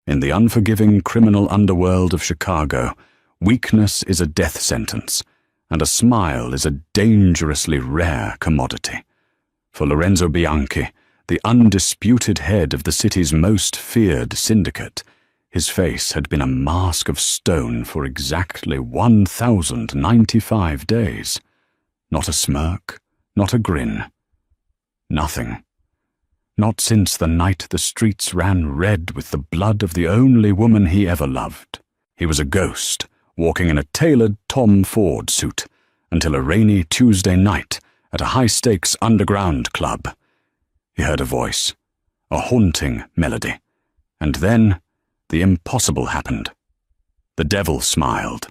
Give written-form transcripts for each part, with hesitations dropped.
In the unforgiving criminal underworld of Chicago, weakness is a death sentence, and a smile is a dangerously rare commodity. For Lorenzo Bianchi, the undisputed head of the city's most feared syndicate, his face had been a mask of stone for exactly 1,095 days. Not a smirk, not a grin. Nothing. Not since the night the streets ran red with the blood of the only woman he ever loved. He was a ghost, walking in a tailored Tom Ford suit, until a rainy Tuesday night at a high-stakes underground club. He heard a voice, a haunting melody, and then the impossible happened. The devil smiled.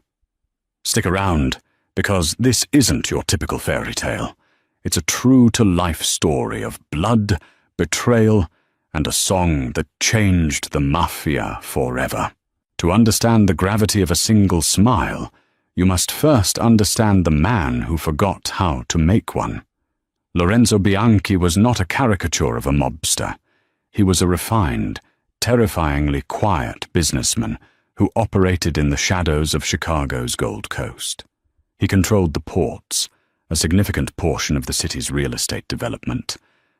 Stick around, because this isn't your typical fairy tale. It's a true-to-life story of blood, betrayal, and a song that changed the Mafia forever. To understand the gravity of a single smile, you must first understand the man who forgot how to make one. Lorenzo Bianchi was not a caricature of a mobster. He was a refined, terrifyingly quiet businessman who operated in the shadows of Chicago's Gold Coast. He controlled the ports, a significant portion of the city's real estate development,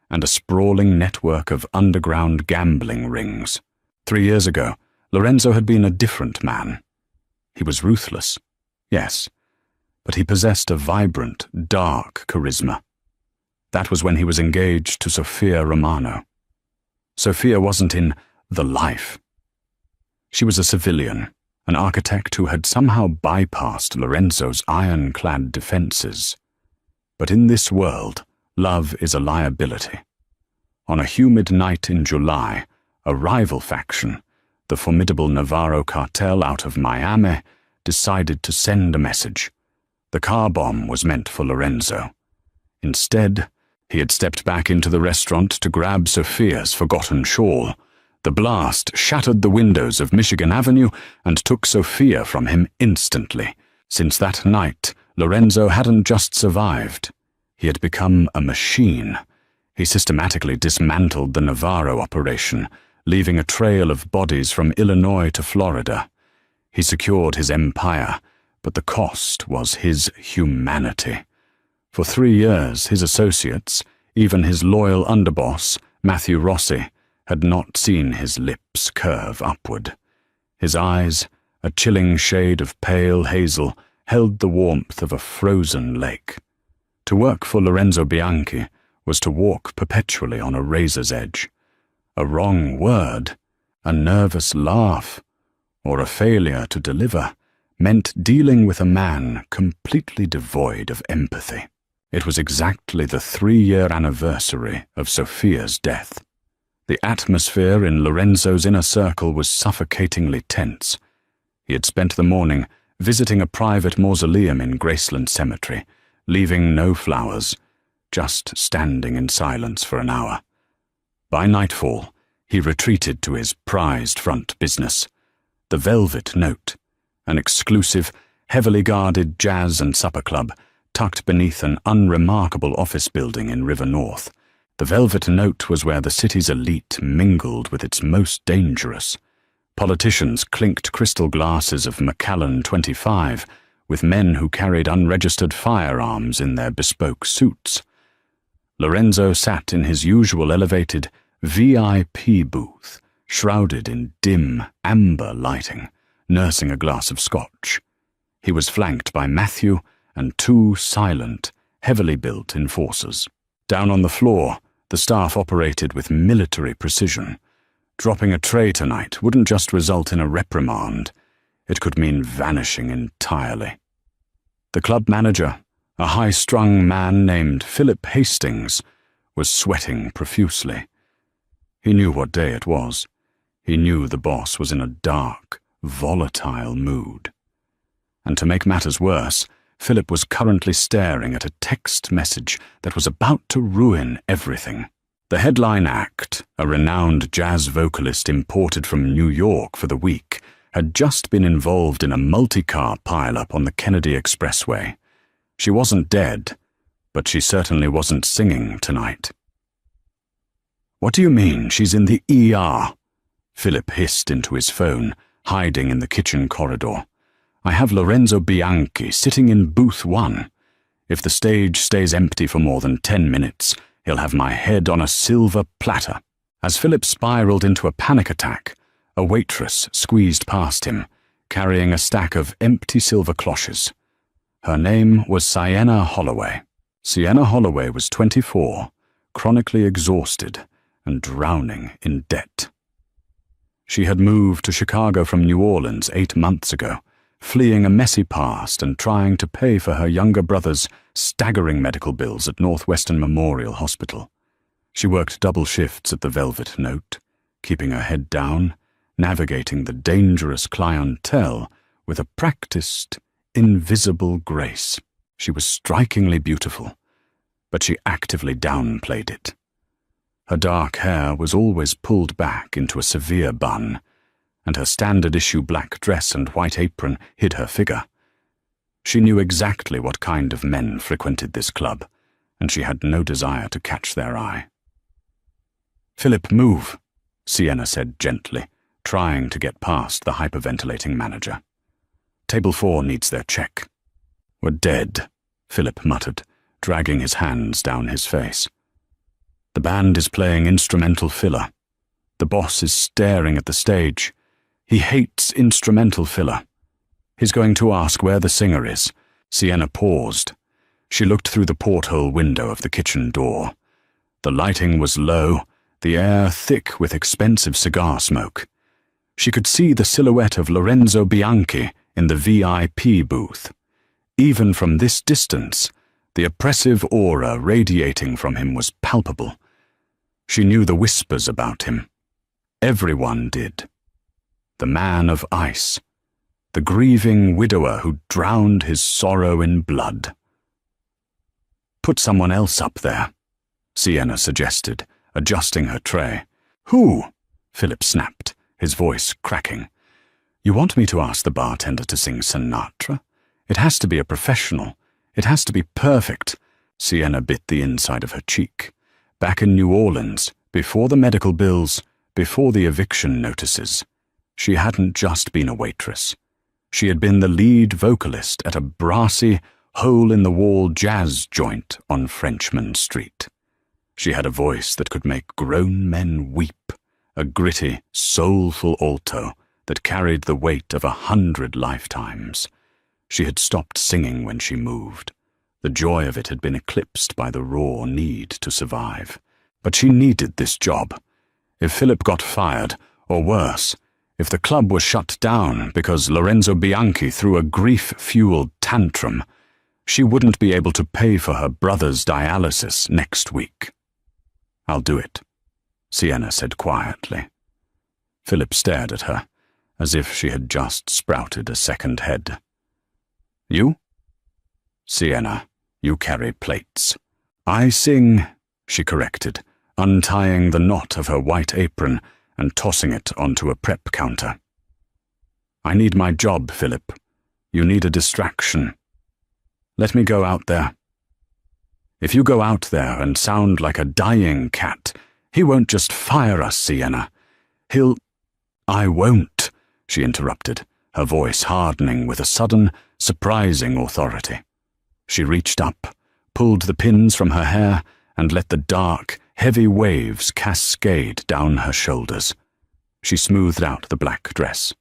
and a sprawling network of underground gambling rings. 3 years ago, Lorenzo had been a different man. He was ruthless, yes, but he possessed a vibrant, dark charisma. That was when he was engaged to Sophia Romano. Sophia wasn't in the life. She was a civilian, an architect who had somehow bypassed Lorenzo's ironclad defenses. But in this world, love is a liability. On a humid night in July, a rival faction, the formidable Navarro cartel out of Miami, decided to send a message. The car bomb was meant for Lorenzo. Instead, he had stepped back into the restaurant to grab Sophia's forgotten shawl. The blast shattered the windows of Michigan Avenue and took Sophia from him instantly. Since that night, Lorenzo hadn't just survived. He had become a machine. He systematically dismantled the Navarro operation, leaving a trail of bodies from Illinois to Florida. He secured his empire, but the cost was his humanity. For 3 years, his associates, even his loyal underboss, Matthew Rossi, had not seen his lips curve upward. His eyes, a chilling shade of pale hazel, held the warmth of a frozen lake. To work for Lorenzo Bianchi was to walk perpetually on a razor's edge. A wrong word, a nervous laugh, or a failure to deliver meant dealing with a man completely devoid of empathy. It was exactly the 3-year anniversary of Sophia's death. The atmosphere in Lorenzo's inner circle was suffocatingly tense. He had spent the morning visiting a private mausoleum in Graceland Cemetery, leaving no flowers, just standing in silence for an hour. By nightfall, he retreated to his prized front business, the Velvet Note, an exclusive, heavily guarded jazz and supper club tucked beneath an unremarkable office building in River North. The Velvet Note was where the city's elite mingled with its most dangerous. Politicians clinked crystal glasses of Macallan 25 with men who carried unregistered firearms in their bespoke suits. Lorenzo sat in his usual elevated VIP booth, shrouded in dim, amber lighting, nursing a glass of scotch. He was flanked by Matthew and 2 silent, heavily built enforcers. Down on the floor, the staff operated with military precision. Dropping a tray tonight wouldn't just result in a reprimand. It could mean vanishing entirely. The club manager, a high-strung man named Philip Hastings, was sweating profusely. He knew what day it was. He knew the boss was in a dark, volatile mood. And to make matters worse, Philip was currently staring at a text message that was about to ruin everything. The headline act, a renowned jazz vocalist imported from New York for the week, had just been involved in a multi-car pileup on the Kennedy Expressway. She wasn't dead, but she certainly wasn't singing tonight. "What do you mean she's in the ER?" Philip hissed into his phone, hiding in the kitchen corridor. "I have Lorenzo Bianchi sitting in booth 1. If the stage stays empty for more than 10 minutes, he'll have my head on a silver platter." As Philip spiraled into a panic attack, a waitress squeezed past him, carrying a stack of empty silver cloches. Her name was Sienna Holloway. Sienna Holloway was 24, chronically exhausted and drowning in debt. She had moved to Chicago from New Orleans 8 months ago, fleeing a messy past and trying to pay for her younger brother's staggering medical bills at Northwestern Memorial Hospital. She worked double shifts at the Velvet Note, keeping her head down, navigating the dangerous clientele with a practiced, invisible grace. She was strikingly beautiful, but she actively downplayed it. Her dark hair was always pulled back into a severe bun, and her standard-issue black dress and white apron hid her figure. She knew exactly what kind of men frequented this club, and she had no desire to catch their eye. "Philip, move," Sienna said gently, trying to get past the hyperventilating manager. "Table 4 needs their check." "We're dead," Philip muttered, dragging his hands down his face. "The band is playing instrumental filler. The boss is staring at the stage. He hates instrumental filler. He's going to ask where the singer is." Sienna paused. She looked through the porthole window of the kitchen door. The lighting was low, the air thick with expensive cigar smoke. She could see the silhouette of Lorenzo Bianchi in the VIP booth. Even from this distance, the oppressive aura radiating from him was palpable. She knew the whispers about him. Everyone did. The man of ice, the grieving widower who drowned his sorrow in blood. "Put someone else up there," Sienna suggested, adjusting her tray. "Who?" Philip snapped, his voice cracking. "You want me to ask the bartender to sing Sinatra? It has to be a professional. It has to be perfect." Sienna bit the inside of her cheek. Back in New Orleans, before the medical bills, before the eviction notices, she hadn't just been a waitress. She had been the lead vocalist at a brassy, hole-in-the-wall jazz joint on Frenchman Street. She had a voice that could make grown men weep, a gritty, soulful alto that carried the weight of 100 lifetimes. She had stopped singing when she moved. The joy of it had been eclipsed by the raw need to survive. But she needed this job. If Philip got fired, or worse, if the club was shut down because Lorenzo Bianchi threw a grief-fueled tantrum, she wouldn't be able to pay for her brother's dialysis next week. "I'll do it," Sienna said quietly. Philip stared at her, as if she had just sprouted a second head. "You?" "Sienna, you carry plates." "I sing," she corrected, untying the knot of her white apron and tossing it onto a prep counter. "I need my job, Philip. You need a distraction. Let me go out there." "If you go out there and sound like a dying cat, he won't just fire us, Sienna. He'll—" "I won't," she interrupted, her voice hardening with a sudden, surprising authority. She reached up, pulled the pins from her hair, and let the dark, heavy waves cascade down her shoulders. She smoothed out the black dress.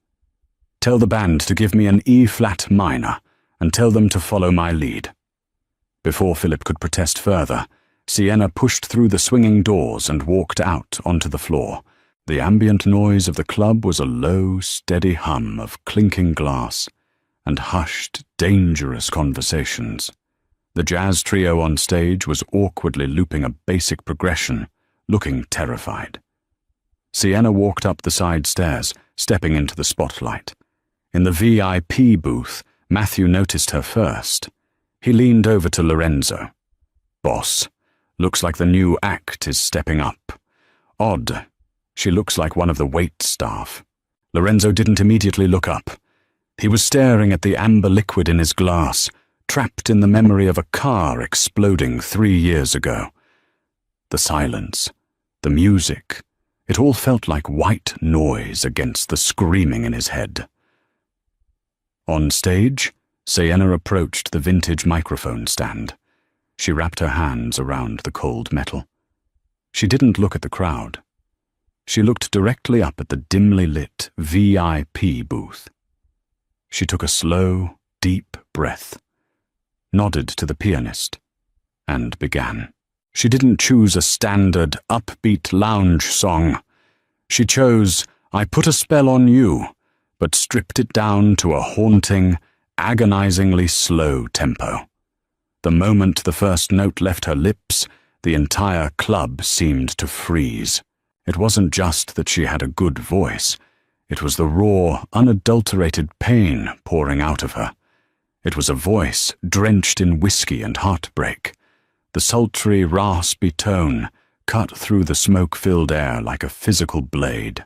"Tell the band to give me an E-flat minor, and tell them to follow my lead." Before Philip could protest further, Sienna pushed through the swinging doors and walked out onto the floor. The ambient noise of the club was a low, steady hum of clinking glass and hushed, dangerous conversations. The jazz trio on stage was awkwardly looping a basic progression, looking terrified. Sienna walked up the side stairs, stepping into the spotlight. In the VIP booth, Matthew noticed her first. He leaned over to Lorenzo. "Boss, looks like the new act is stepping up. Odd, she looks like one of the wait staff." Lorenzo didn't immediately look up. He was staring at the amber liquid in his glass, trapped in the memory of a car exploding 3 years ago. The silence, the music, It all felt like white noise against the screaming in his head. On stage, Sienna approached the vintage microphone stand. She wrapped her hands around the cold metal. She didn't look at the crowd. She looked directly up at the dimly lit VIP booth. She took a slow, deep breath, nodded to the pianist, and began. She didn't choose a standard, upbeat lounge song. She chose I Put a Spell on You, but stripped it down to a haunting, agonizingly slow tempo. The moment the first note left her lips, the entire club seemed to freeze. It wasn't just that she had a good voice. It was the raw, unadulterated pain pouring out of her. It was a voice drenched in whiskey and heartbreak. The sultry, raspy tone cut through the smoke-filled air like a physical blade.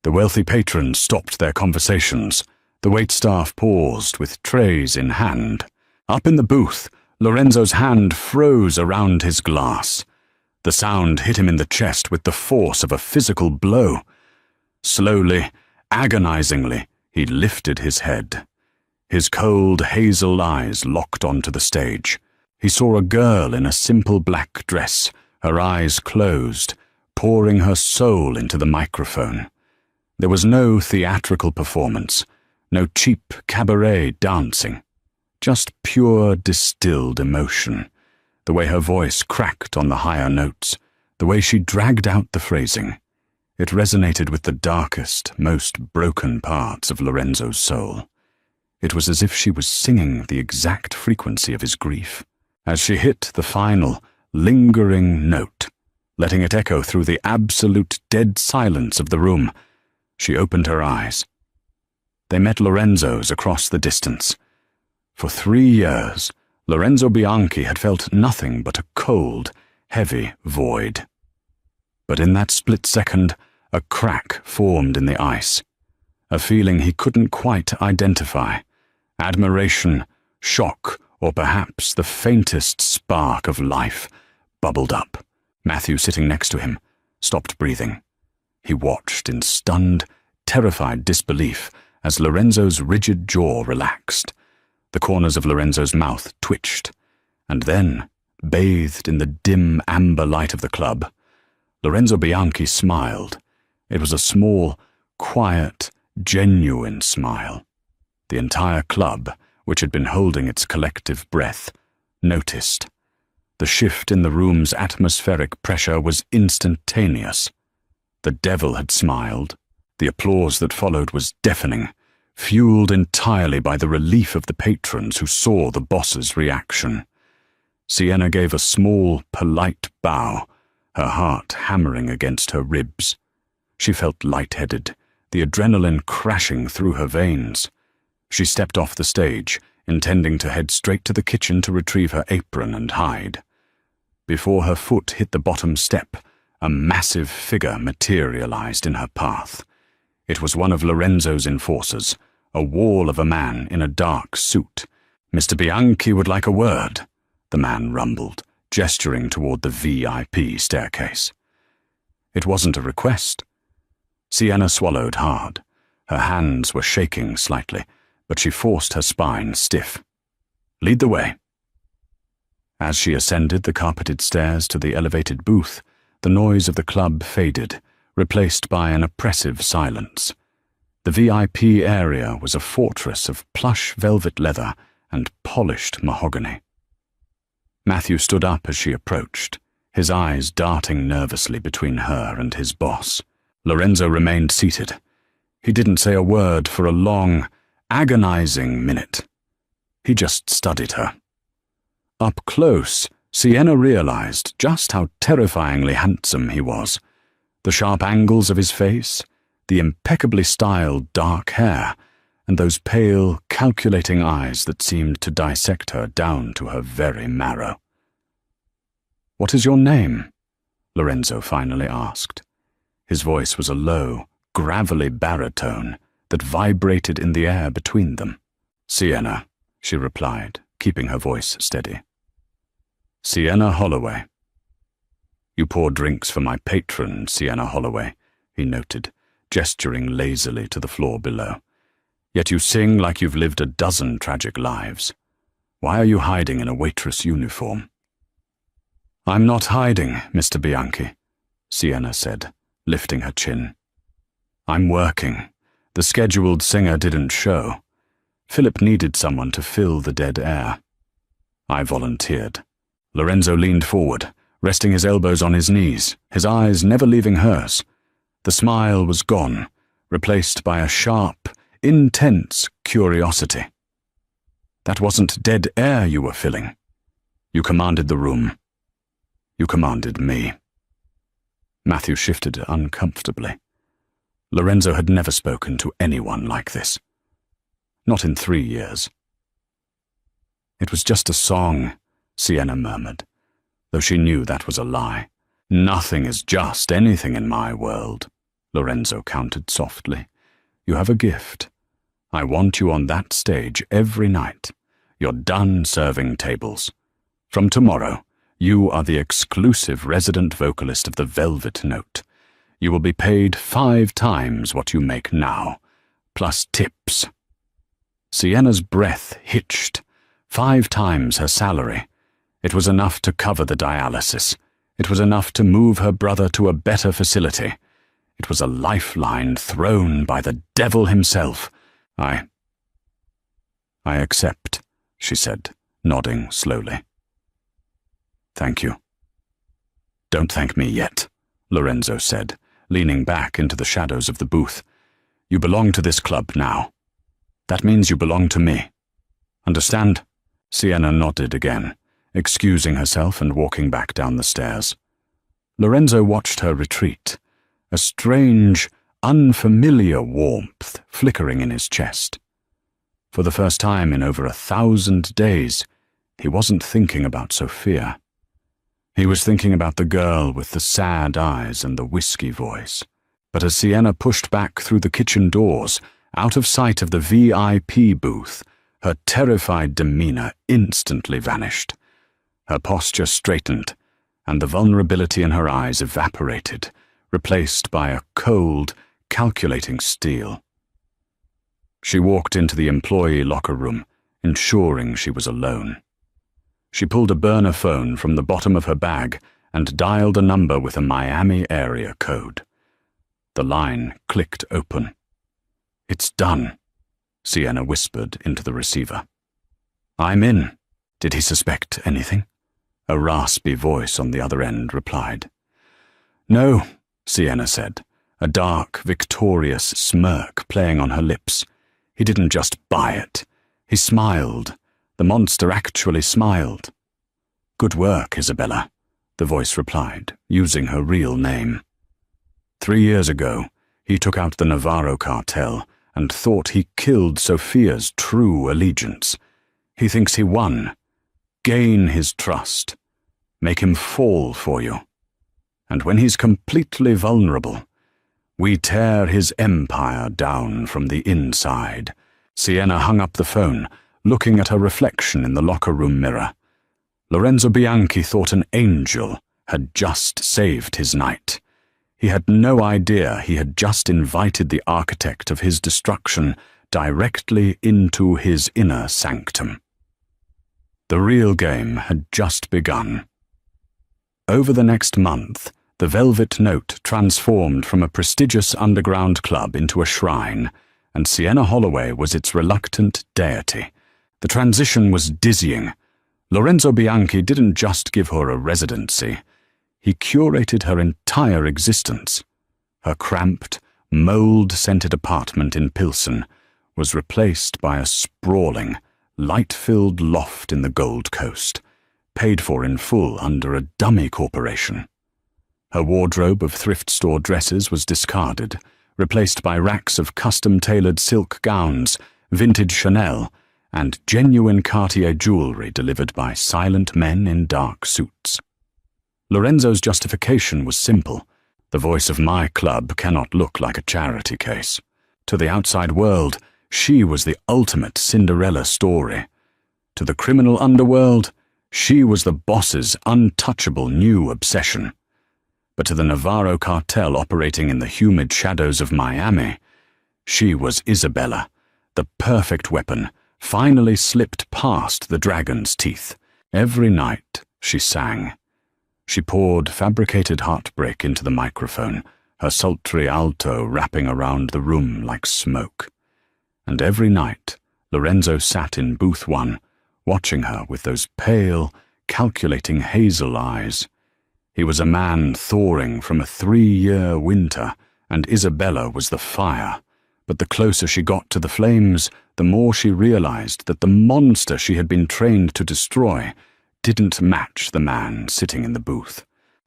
The wealthy patrons stopped their conversations. The waitstaff paused with trays in hand. Up in the booth, Lorenzo's hand froze around his glass. The sound hit him in the chest with the force of a physical blow. Slowly, agonizingly, he lifted his head. His cold, hazel eyes locked onto the stage. He saw a girl in a simple black dress, her eyes closed, pouring her soul into the microphone. There was no theatrical performance, no cheap cabaret dancing, just pure distilled emotion. The way her voice cracked on the higher notes, the way she dragged out the phrasing. It resonated with the darkest, most broken parts of Lorenzo's soul. It was as if she was singing the exact frequency of his grief. As she hit the final, lingering note, letting it echo through the absolute dead silence of the room, she opened her eyes. They met Lorenzo's across the distance. For 3 years, Lorenzo Bianchi had felt nothing but a cold, heavy void. But in that split second, a crack formed in the ice, a feeling he couldn't quite identify. Admiration, shock, or perhaps the faintest spark of life bubbled up. Matthew, sitting next to him, stopped breathing. He watched in stunned, terrified disbelief as Lorenzo's rigid jaw relaxed. The corners of Lorenzo's mouth twitched, and then, bathed in the dim amber light of the club, Lorenzo Bianchi smiled. It was a small, quiet, genuine smile. The entire club, which had been holding its collective breath, noticed. The shift in the room's atmospheric pressure was instantaneous. The devil had smiled. The applause that followed was deafening, fueled entirely by the relief of the patrons who saw the boss's reaction. Sienna gave a small, polite bow, her heart hammering against her ribs. She felt lightheaded, the adrenaline crashing through her veins. She stepped off the stage, intending to head straight to the kitchen to retrieve her apron and hide. Before her foot hit the bottom step, a massive figure materialized in her path. It was one of Lorenzo's enforcers, a wall of a man in a dark suit. "Mr. Bianchi would like a word," the man rumbled, gesturing toward the VIP staircase. It wasn't a request. Sienna swallowed hard. Her hands were shaking slightly, but she forced her spine stiff. "Lead the way." As she ascended the carpeted stairs to the elevated booth, the noise of the club faded, replaced by an oppressive silence. The VIP area was a fortress of plush velvet leather and polished mahogany. Matthew stood up as she approached, his eyes darting nervously between her and his boss. Lorenzo remained seated. He didn't say a word for a long, agonizing minute. He just studied her. Up close, Sienna realized just how terrifyingly handsome he was. The sharp angles of his face, the impeccably styled dark hair, and those pale, calculating eyes that seemed to dissect her down to her very marrow. "What is your name?" Lorenzo finally asked. His voice was a low, gravelly baritone that vibrated in the air between them. "Sienna," she replied, keeping her voice steady. "Sienna Holloway." You pour drinks for my patron, Sienna Holloway, he noted, gesturing lazily to the floor below. Yet you sing like you've lived a dozen tragic lives. Why are you hiding in a waitress uniform? I'm not hiding, Mr. Bianchi, Sienna said, lifting her chin. I'm working. The scheduled singer didn't show. Philip needed someone to fill the dead air. I volunteered. Lorenzo leaned forward, resting his elbows on his knees, his eyes never leaving hers. The smile was gone, replaced by a sharp, intense curiosity. That wasn't dead air you were filling. You commanded the room. You commanded me. Matthew shifted uncomfortably. Lorenzo had never spoken to anyone like this. Not in 3 years. It was just a song, Sienna murmured, though she knew that was a lie. Nothing is just anything in my world, Lorenzo countered softly. You have a gift. I want you on that stage every night. You're done serving tables. From tomorrow, you are the exclusive resident vocalist of the Velvet Note. You will be paid 5 times what you make now, plus tips. Sienna's breath hitched. 5 times her salary. It was enough to cover the dialysis. It was enough to move her brother to a better facility. It was a lifeline thrown by the devil himself. I accept, she said, nodding slowly. Thank you. Don't thank me yet, Lorenzo said, leaning back into the shadows of the booth. You belong to this club now. That means you belong to me. Understand? Sienna nodded again, excusing herself and walking back down the stairs. Lorenzo watched her retreat, a strange, unfamiliar warmth flickering in his chest. For the first time in over 1,000 days, he wasn't thinking about Sophia. He was thinking about the girl with the sad eyes and the whiskey voice. But as Sienna pushed back through the kitchen doors, out of sight of the VIP booth, her terrified demeanor instantly vanished. Her posture straightened, and the vulnerability in her eyes evaporated, replaced by a cold, calculating steel. She walked into the employee locker room, ensuring she was alone. She pulled a burner phone from the bottom of her bag and dialed a number with a Miami area code. The line clicked open. It's done, Sienna whispered into the receiver. I'm in. Did he suspect anything? A raspy voice on the other end replied. No, Sienna said, a dark, victorious smirk playing on her lips. He didn't just buy it. He smiled. The monster actually smiled. Good work, Isabella, the voice replied, using her real name. 3 years ago, he took out the Navarro cartel and thought he killed Sophia's true allegiance. He thinks he won. Gain his trust. Make him fall for you. And when he's completely vulnerable, we tear his empire down from the inside. Sienna hung up the phone, looking at her reflection in the locker room mirror. Lorenzo Bianchi thought an angel had just saved his night. He had no idea he had just invited the architect of his destruction directly into his inner sanctum. The real game had just begun. Over the next month, the Velvet Note transformed from a prestigious underground club into a shrine, and Sienna Holloway was its reluctant deity. The transition was dizzying. Lorenzo Bianchi didn't just give her a residency. He curated her entire existence. Her cramped, mold-scented apartment in Pilsen was replaced by a sprawling, light-filled loft in the Gold Coast, paid for in full under a dummy corporation. Her wardrobe of thrift store dresses was discarded, replaced by racks of custom-tailored silk gowns, vintage Chanel, and genuine Cartier jewelry delivered by silent men in dark suits. Lorenzo's justification was simple. The voice of my club cannot look like a charity case. To the outside world, she was the ultimate Cinderella story. To the criminal underworld, she was the boss's untouchable new obsession. but to the Navarro cartel operating in the humid shadows of Miami, she was Isabella, the perfect weapon, finally slipped past the dragon's teeth. Every night she sang. She poured fabricated heartbreak into the microphone, her sultry alto wrapping around the room like smoke. And every night Lorenzo sat in booth 1, watching her with those pale, calculating hazel eyes. He was a man thawing from a 3-year winter, and Isabella was the fire. But the closer she got to the flames, the more she realized that the monster she had been trained to destroy didn't match the man sitting in the booth.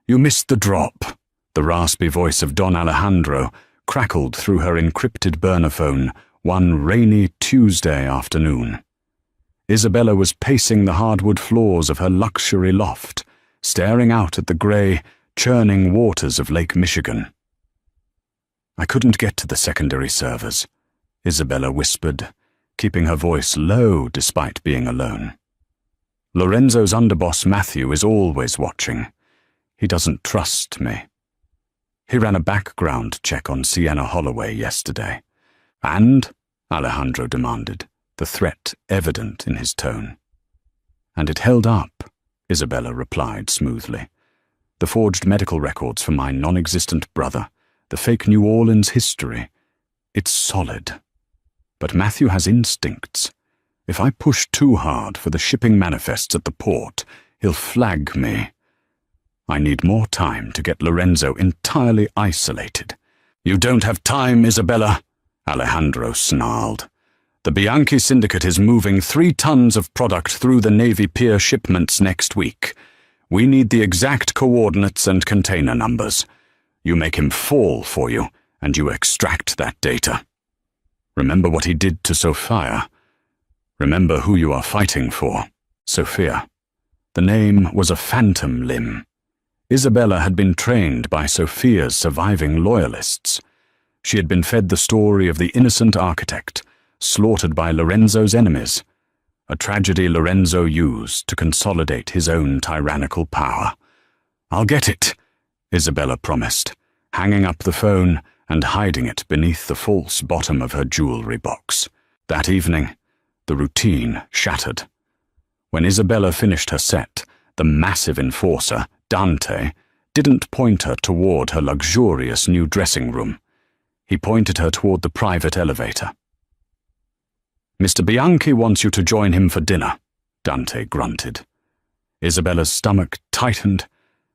"You missed the drop," the raspy voice of Don Alejandro crackled through her encrypted burner phone one rainy Tuesday afternoon. Isabella was pacing the hardwood floors of her luxury loft, staring out at the grey, churning waters of Lake Michigan. "I couldn't get to the secondary servers," Isabella whispered, keeping her voice low despite being alone. "Lorenzo's underboss Matthew is always watching. He doesn't trust me. He ran a background check on Sienna Holloway yesterday." "And?" Alejandro demanded, the threat evident in his tone. "And it held up," Isabella replied smoothly. "The forged medical records for my non-existent brother, the fake New Orleans history. It's solid. But Matthew has instincts. If I push too hard for the shipping manifests at the port, he'll flag me. I need more time to get Lorenzo entirely isolated." "You don't have time, Isabella," Alejandro snarled. "The Bianchi Syndicate is moving 3 tons of product through the Navy Pier shipments next week. We need the exact coordinates and container numbers. You make him fall for you, and you extract that data. Remember what he did to Sophia. Remember who you are fighting for. Sophia." The name was a phantom limb. Isabella had been trained by Sophia's surviving loyalists. She had been fed the story of the innocent architect, slaughtered by Lorenzo's enemies, a tragedy Lorenzo used to consolidate his own tyrannical power. "I'll get it," Isabella promised, hanging up the phone and hiding it beneath the false bottom of her jewelry box. That evening, the routine shattered. When Isabella finished her set, the massive enforcer, Dante, didn't point her toward her luxurious new dressing room. He pointed her toward the private elevator. "Mr. Bianchi wants you to join him for dinner," Dante grunted. Isabella's stomach tightened.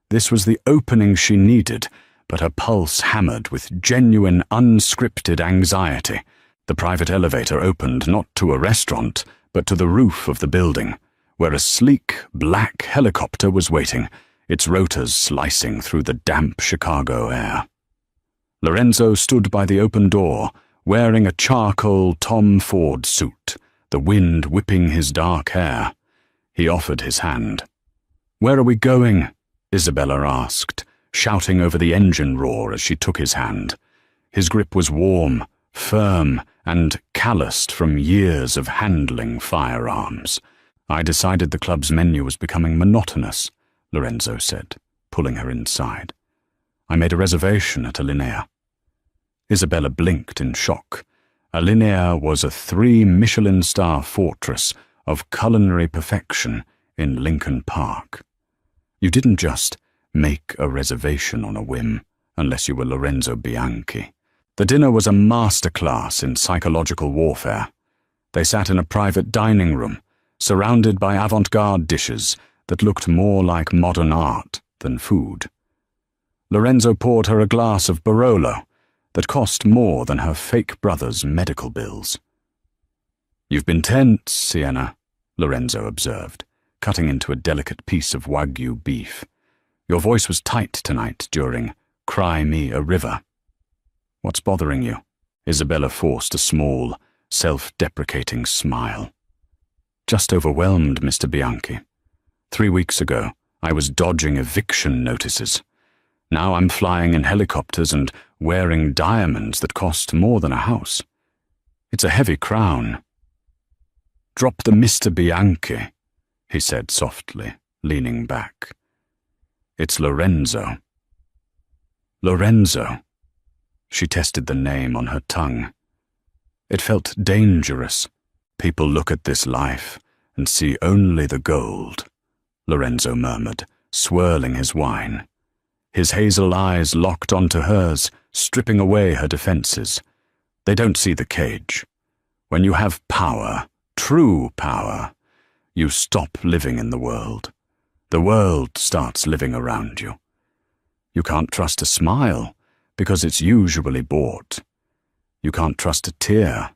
This was the opening she needed, but her pulse hammered with genuine, unscripted anxiety. The private elevator opened not to a restaurant, but to the roof of the building, where a sleek, black helicopter was waiting, its rotors slicing through the damp Chicago air. Lorenzo stood by the open door, wearing a charcoal Tom Ford suit, the wind whipping his dark hair. He offered his hand. "Where are we going?" Isabella asked, shouting over the engine roar as she took his hand. His grip was warm, firm, and calloused from years of handling firearms. "I decided the club's menu was becoming monotonous," Lorenzo said, pulling her inside. "I made a reservation at Alinea." Isabella blinked in shock. Alinea was a 3-Michelin-star fortress of culinary perfection in Lincoln Park. You didn't just make a reservation on a whim, unless you were Lorenzo Bianchi. The dinner was a masterclass in psychological warfare. They sat in a private dining room, surrounded by avant-garde dishes that looked more like modern art than food. Lorenzo poured her a glass of Barolo that cost more than her fake brother's medical bills. "You've been tense, Sienna," Lorenzo observed, cutting into a delicate piece of Wagyu beef. "Your voice was tight tonight during Cry Me a River." "What's bothering you?" Isabella forced a small, self-deprecating smile. "Just overwhelmed, Mr. Bianchi. 3 weeks ago, I was dodging eviction notices. Now I'm flying in helicopters and wearing diamonds that cost more than a house. It's a heavy crown." "Drop the Mr. Bianchi," he said softly, leaning back. "It's Lorenzo." Lorenzo. She tested the name on her tongue. It felt dangerous. People look at this life and see only the gold, Lorenzo murmured, swirling his wine. His hazel eyes locked onto hers, stripping away her defenses. They don't see the cage. When you have power, true power, you stop living in the world. The world starts living around you. You can't trust a smile, because it's usually bought. You can't trust a tear,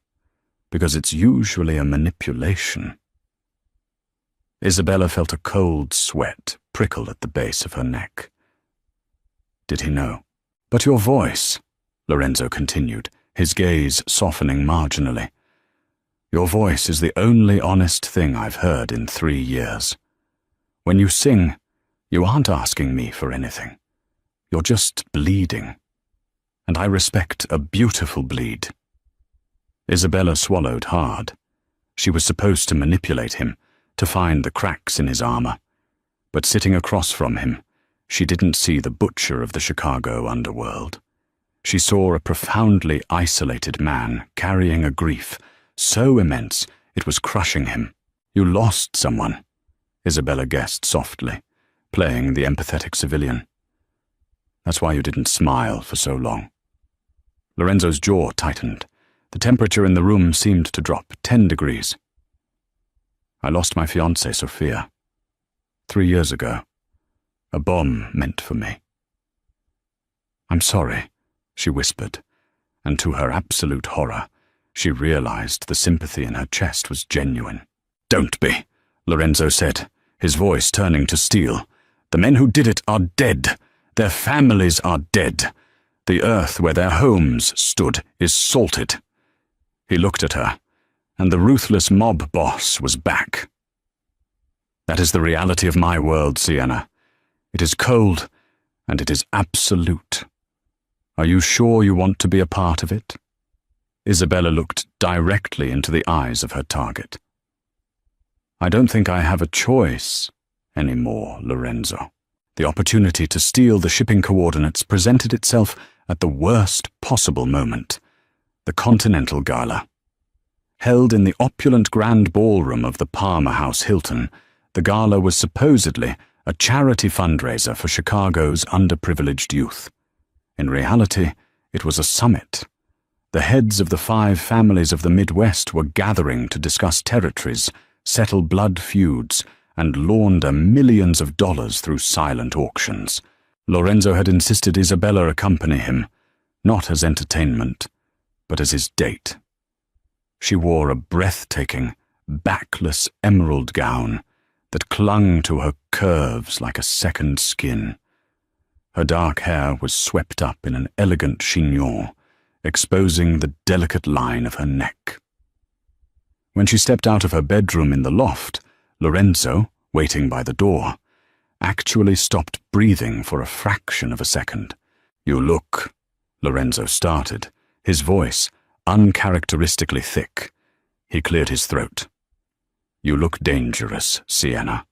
because it's usually a manipulation. Isabella felt a cold sweat prickle at the base of her neck. Did he know? But your voice, Lorenzo continued, his gaze softening marginally. Your voice is the only honest thing I've heard in 3 years. When you sing, you aren't asking me for anything. You're just bleeding. And I respect a beautiful bleed. Isabella swallowed hard. She was supposed to manipulate him, to find the cracks in his armor. But sitting across from him, she didn't see the butcher of the Chicago underworld. She saw a profoundly isolated man carrying a grief so immense it was crushing him. You lost someone, Isabella guessed softly, playing the empathetic civilian. That's why you didn't smile for so long. Lorenzo's jaw tightened. The temperature in the room seemed to drop 10 degrees. I lost my fiancée, Sophia, 3 years ago. A bomb meant for me. I'm sorry, she whispered, and to her absolute horror, she realized the sympathy in her chest was genuine. Don't be, Lorenzo said, his voice turning to steel. The men who did it are dead. Their families are dead. The earth where their homes stood is salted. He looked at her, and the ruthless mob boss was back. That is the reality of my world, Sienna. It is cold, and it is absolute. Are you sure you want to be a part of it? Isabella looked directly into the eyes of her target. I don't think I have a choice anymore, Lorenzo. The opportunity to steal the shipping coordinates presented itself at the worst possible moment. The Continental Gala. Held in the opulent grand ballroom of the Palmer House Hilton, the gala was supposedly a charity fundraiser for Chicago's underprivileged youth. In reality, it was a summit. The heads of the 5 families of the Midwest were gathering to discuss territories, settle blood feuds, and launder millions of dollars through silent auctions. Lorenzo had insisted Isabella accompany him, not as entertainment, but as his date. She wore a breathtaking, backless emerald gown that clung to her curves like a second skin. Her dark hair was swept up in an elegant chignon, exposing the delicate line of her neck. When she stepped out of her bedroom in the loft, Lorenzo, waiting by the door, actually stopped breathing for a fraction of a second. You look, Lorenzo started, his voice uncharacteristically thick. He cleared his throat. You look dangerous, Sienna.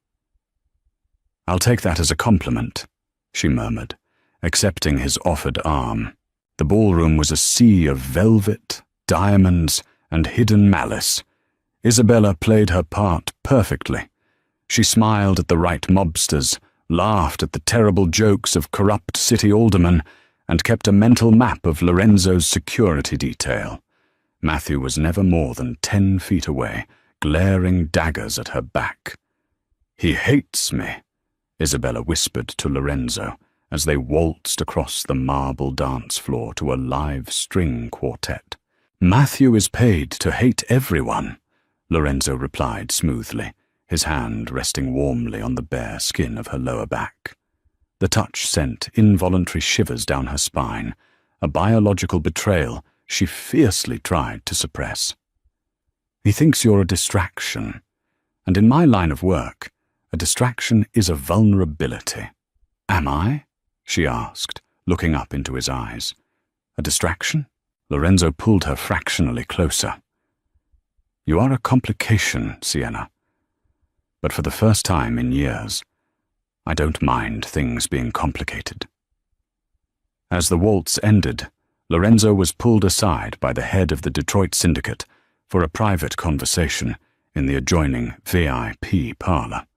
I'll take that as a compliment, she murmured, accepting his offered arm. The ballroom was a sea of velvet, diamonds, and hidden malice. Isabella played her part perfectly. She smiled at the right mobsters, laughed at the terrible jokes of corrupt city aldermen, and kept a mental map of Lorenzo's security detail. Matthew was never more than 10 feet away, glaring daggers at her back. He hates me, Isabella whispered to Lorenzo as they waltzed across the marble dance floor to a live string quartet. Matthew is paid to hate everyone, Lorenzo replied smoothly, his hand resting warmly on the bare skin of her lower back. The touch sent involuntary shivers down her spine, a biological betrayal she fiercely tried to suppress. He thinks you're a distraction, and in my line of work, a distraction is a vulnerability. Am I? She asked, looking up into his eyes. A distraction? Lorenzo pulled her fractionally closer. You are a complication, Sienna. But for the first time in years, I don't mind things being complicated. As the waltz ended, Lorenzo was pulled aside by the head of the Detroit syndicate for a private conversation in the adjoining VIP parlor.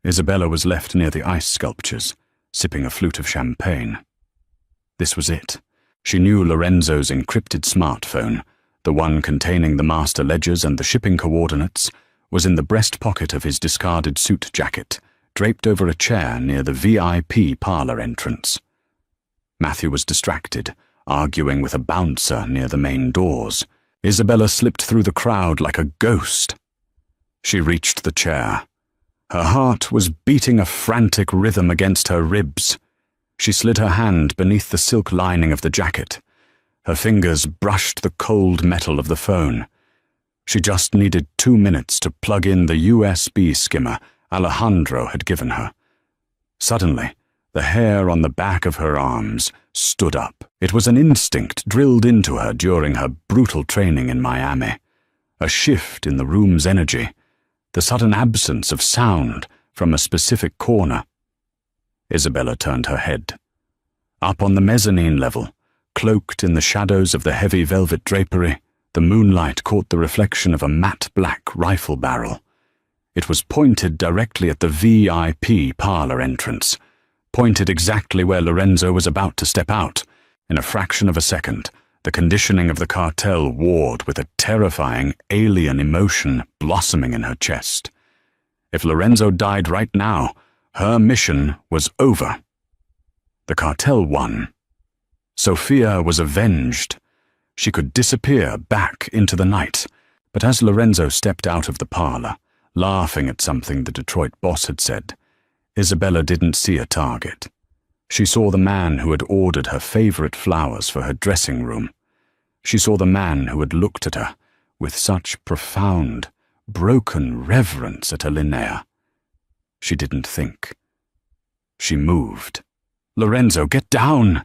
Isabella was left near the ice sculptures, sipping a flute of champagne. This was it. She knew Lorenzo's encrypted smartphone, the one containing the master ledgers and the shipping coordinates, was in the breast pocket of his discarded suit jacket, draped over a chair near the VIP parlor entrance. Matthew was distracted, arguing with a bouncer near the main doors. Isabella slipped through the crowd like a ghost. She reached the chair. Her heart was beating a frantic rhythm against her ribs. She slid her hand beneath the silk lining of the jacket. Her fingers brushed the cold metal of the phone. She just needed 2 minutes to plug in the USB skimmer Alejandro had given her. Suddenly, the hair on the back of her arms stood up. It was an instinct drilled into her during her brutal training in Miami. A shift in the room's energy, the sudden absence of sound from a specific corner. Isabella turned her head. Up on the mezzanine level, cloaked in the shadows of the heavy velvet drapery, the moonlight caught the reflection of a matte black rifle barrel. It was pointed directly at the VIP parlor entrance, pointed exactly where Lorenzo was about to step out. In a fraction of a second, the conditioning of the cartel warred with a terrifying, alien emotion blossoming in her chest. If Lorenzo died right now, her mission was over. The cartel won. Sophia was avenged. She could disappear back into the night, but as Lorenzo stepped out of the parlor, laughing at something the Detroit boss had said, Isabella didn't see a target. She saw the man who had ordered her favorite flowers for her dressing room. She saw the man who had looked at her with such profound, broken reverence at her Linnea. She didn't think. She moved. "Lorenzo, get down!"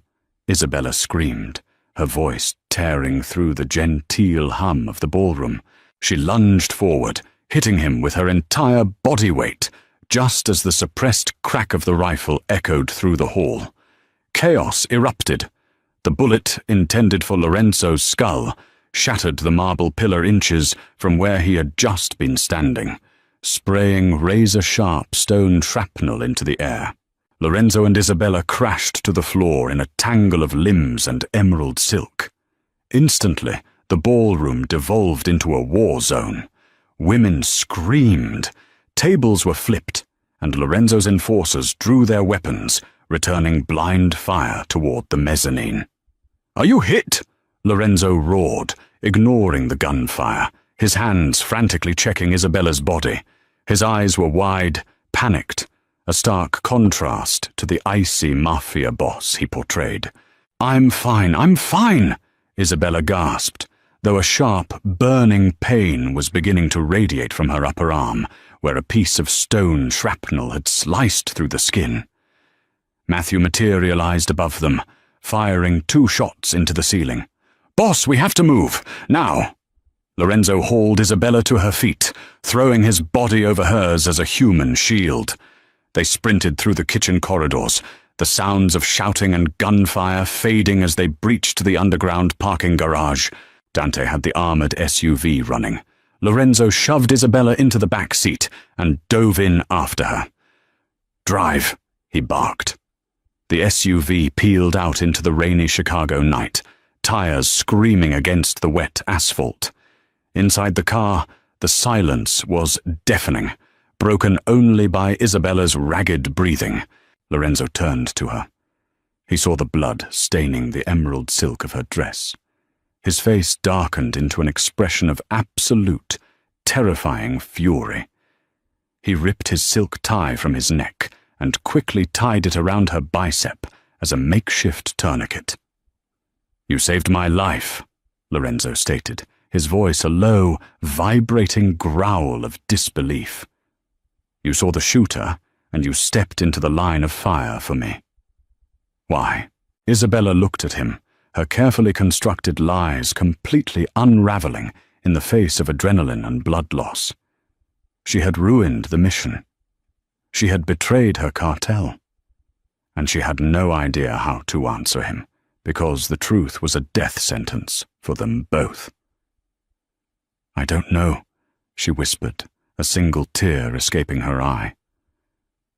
Isabella screamed, her voice tearing through the genteel hum of the ballroom. She lunged forward, hitting him with her entire body weight, just as the suppressed crack of the rifle echoed through the hall. Chaos erupted. The bullet, intended for Lorenzo's skull, shattered the marble pillar inches from where he had just been standing, spraying razor-sharp stone shrapnel into the air. Lorenzo and Isabella crashed to the floor in a tangle of limbs and emerald silk. Instantly, the ballroom devolved into a war zone. Women screamed. Tables were flipped, and Lorenzo's enforcers drew their weapons, returning blind fire toward the mezzanine. "Are you hit?" Lorenzo roared, ignoring the gunfire, his hands frantically checking Isabella's body. His eyes were wide, panicked, a stark contrast to the icy Mafia boss he portrayed. I'm fine," Isabella gasped, though a sharp, burning pain was beginning to radiate from her upper arm, where a piece of stone shrapnel had sliced through the skin. Matthew materialized above them, firing 2 shots into the ceiling. "Boss, we have to move, now!" Lorenzo hauled Isabella to her feet, throwing his body over hers as a human shield. They sprinted through the kitchen corridors, the sounds of shouting and gunfire fading as they breached the underground parking garage. Dante had the armored SUV running. Lorenzo shoved Isabella into the back seat and dove in after her. "Drive," he barked. The SUV peeled out into the rainy Chicago night, tires screaming against the wet asphalt. Inside the car, the silence was deafening, broken only by Isabella's ragged breathing. Lorenzo turned to her. He saw the blood staining the emerald silk of her dress. His face darkened into an expression of absolute, terrifying fury. He ripped his silk tie from his neck and quickly tied it around her bicep as a makeshift tourniquet. "You saved my life," Lorenzo stated, his voice a low, vibrating growl of disbelief. "You saw the shooter, and you stepped into the line of fire for me." "Why?" Isabella looked at him, her carefully constructed lies completely unraveling in the face of adrenaline and blood loss. She had ruined the mission. She had betrayed her cartel. and she had no idea how to answer him, because the truth was a death sentence for them both. "I don't know," she whispered, a single tear escaping her eye.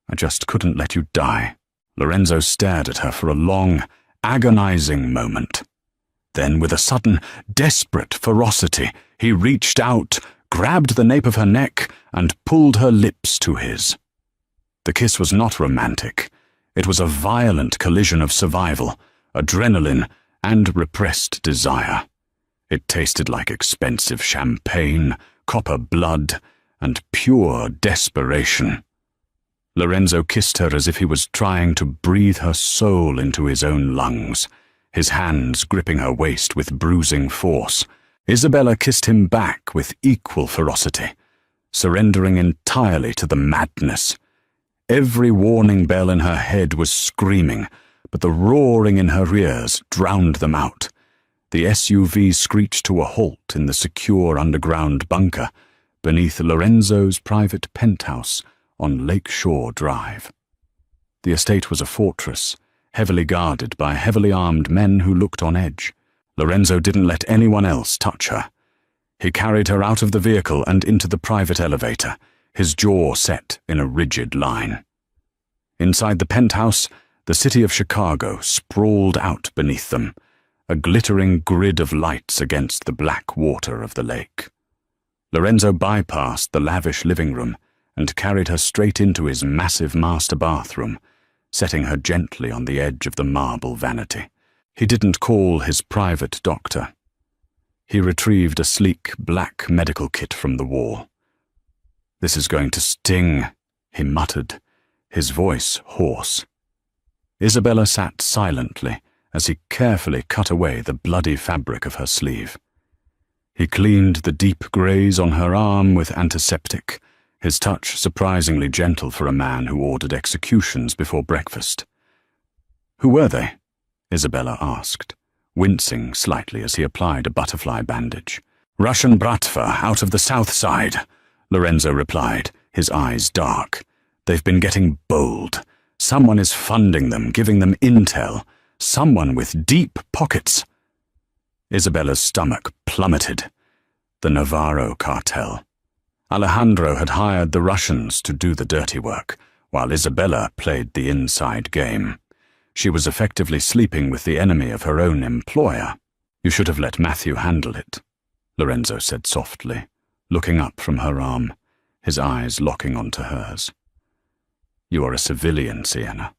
"I just couldn't let you die." Lorenzo stared at her for a long, agonizing moment. Then, with a sudden, desperate ferocity, he reached out, grabbed the nape of her neck, and pulled her lips to his. The kiss was not romantic. It was a violent collision of survival, adrenaline, and repressed desire. It tasted like expensive champagne, copper blood, and pure desperation. Lorenzo kissed her as if he was trying to breathe her soul into his own lungs, his hands gripping her waist with bruising force. Isabella kissed him back with equal ferocity, surrendering entirely to the madness. Every warning bell in her head was screaming, but the roaring in her ears drowned them out. The SUV screeched to a halt in the secure underground bunker beneath Lorenzo's private penthouse on Lakeshore Drive. The estate was a fortress, heavily guarded by heavily armed men who looked on edge. Lorenzo didn't let anyone else touch her. He carried her out of the vehicle and into the private elevator, his jaw set in a rigid line. Inside the penthouse, the city of Chicago sprawled out beneath them, a glittering grid of lights against the black water of the lake. Lorenzo bypassed the lavish living room and carried her straight into his massive master bathroom, setting her gently on the edge of the marble vanity. He didn't call his private doctor. He retrieved a sleek black medical kit from the wall. "This is going to sting," he muttered, his voice hoarse. Isabella sat silently as he carefully cut away the bloody fabric of her sleeve. He cleaned the deep graze on her arm with antiseptic, his touch surprisingly gentle for a man who ordered executions before breakfast. "Who were they?" Isabella asked, wincing slightly as he applied a butterfly bandage. "Russian bratva out of the south side," Lorenzo replied, his eyes dark. "They've been getting bold. Someone is funding them, giving them intel. Someone with deep pockets." Isabella's stomach plummeted. The Navarro cartel. Alejandro had hired the Russians to do the dirty work, while Isabella played the inside game. She was effectively sleeping with the enemy of her own employer. "You should have let Matthew handle it," Lorenzo said softly, looking up from her arm, his eyes locking onto hers. "You are a civilian, Sienna.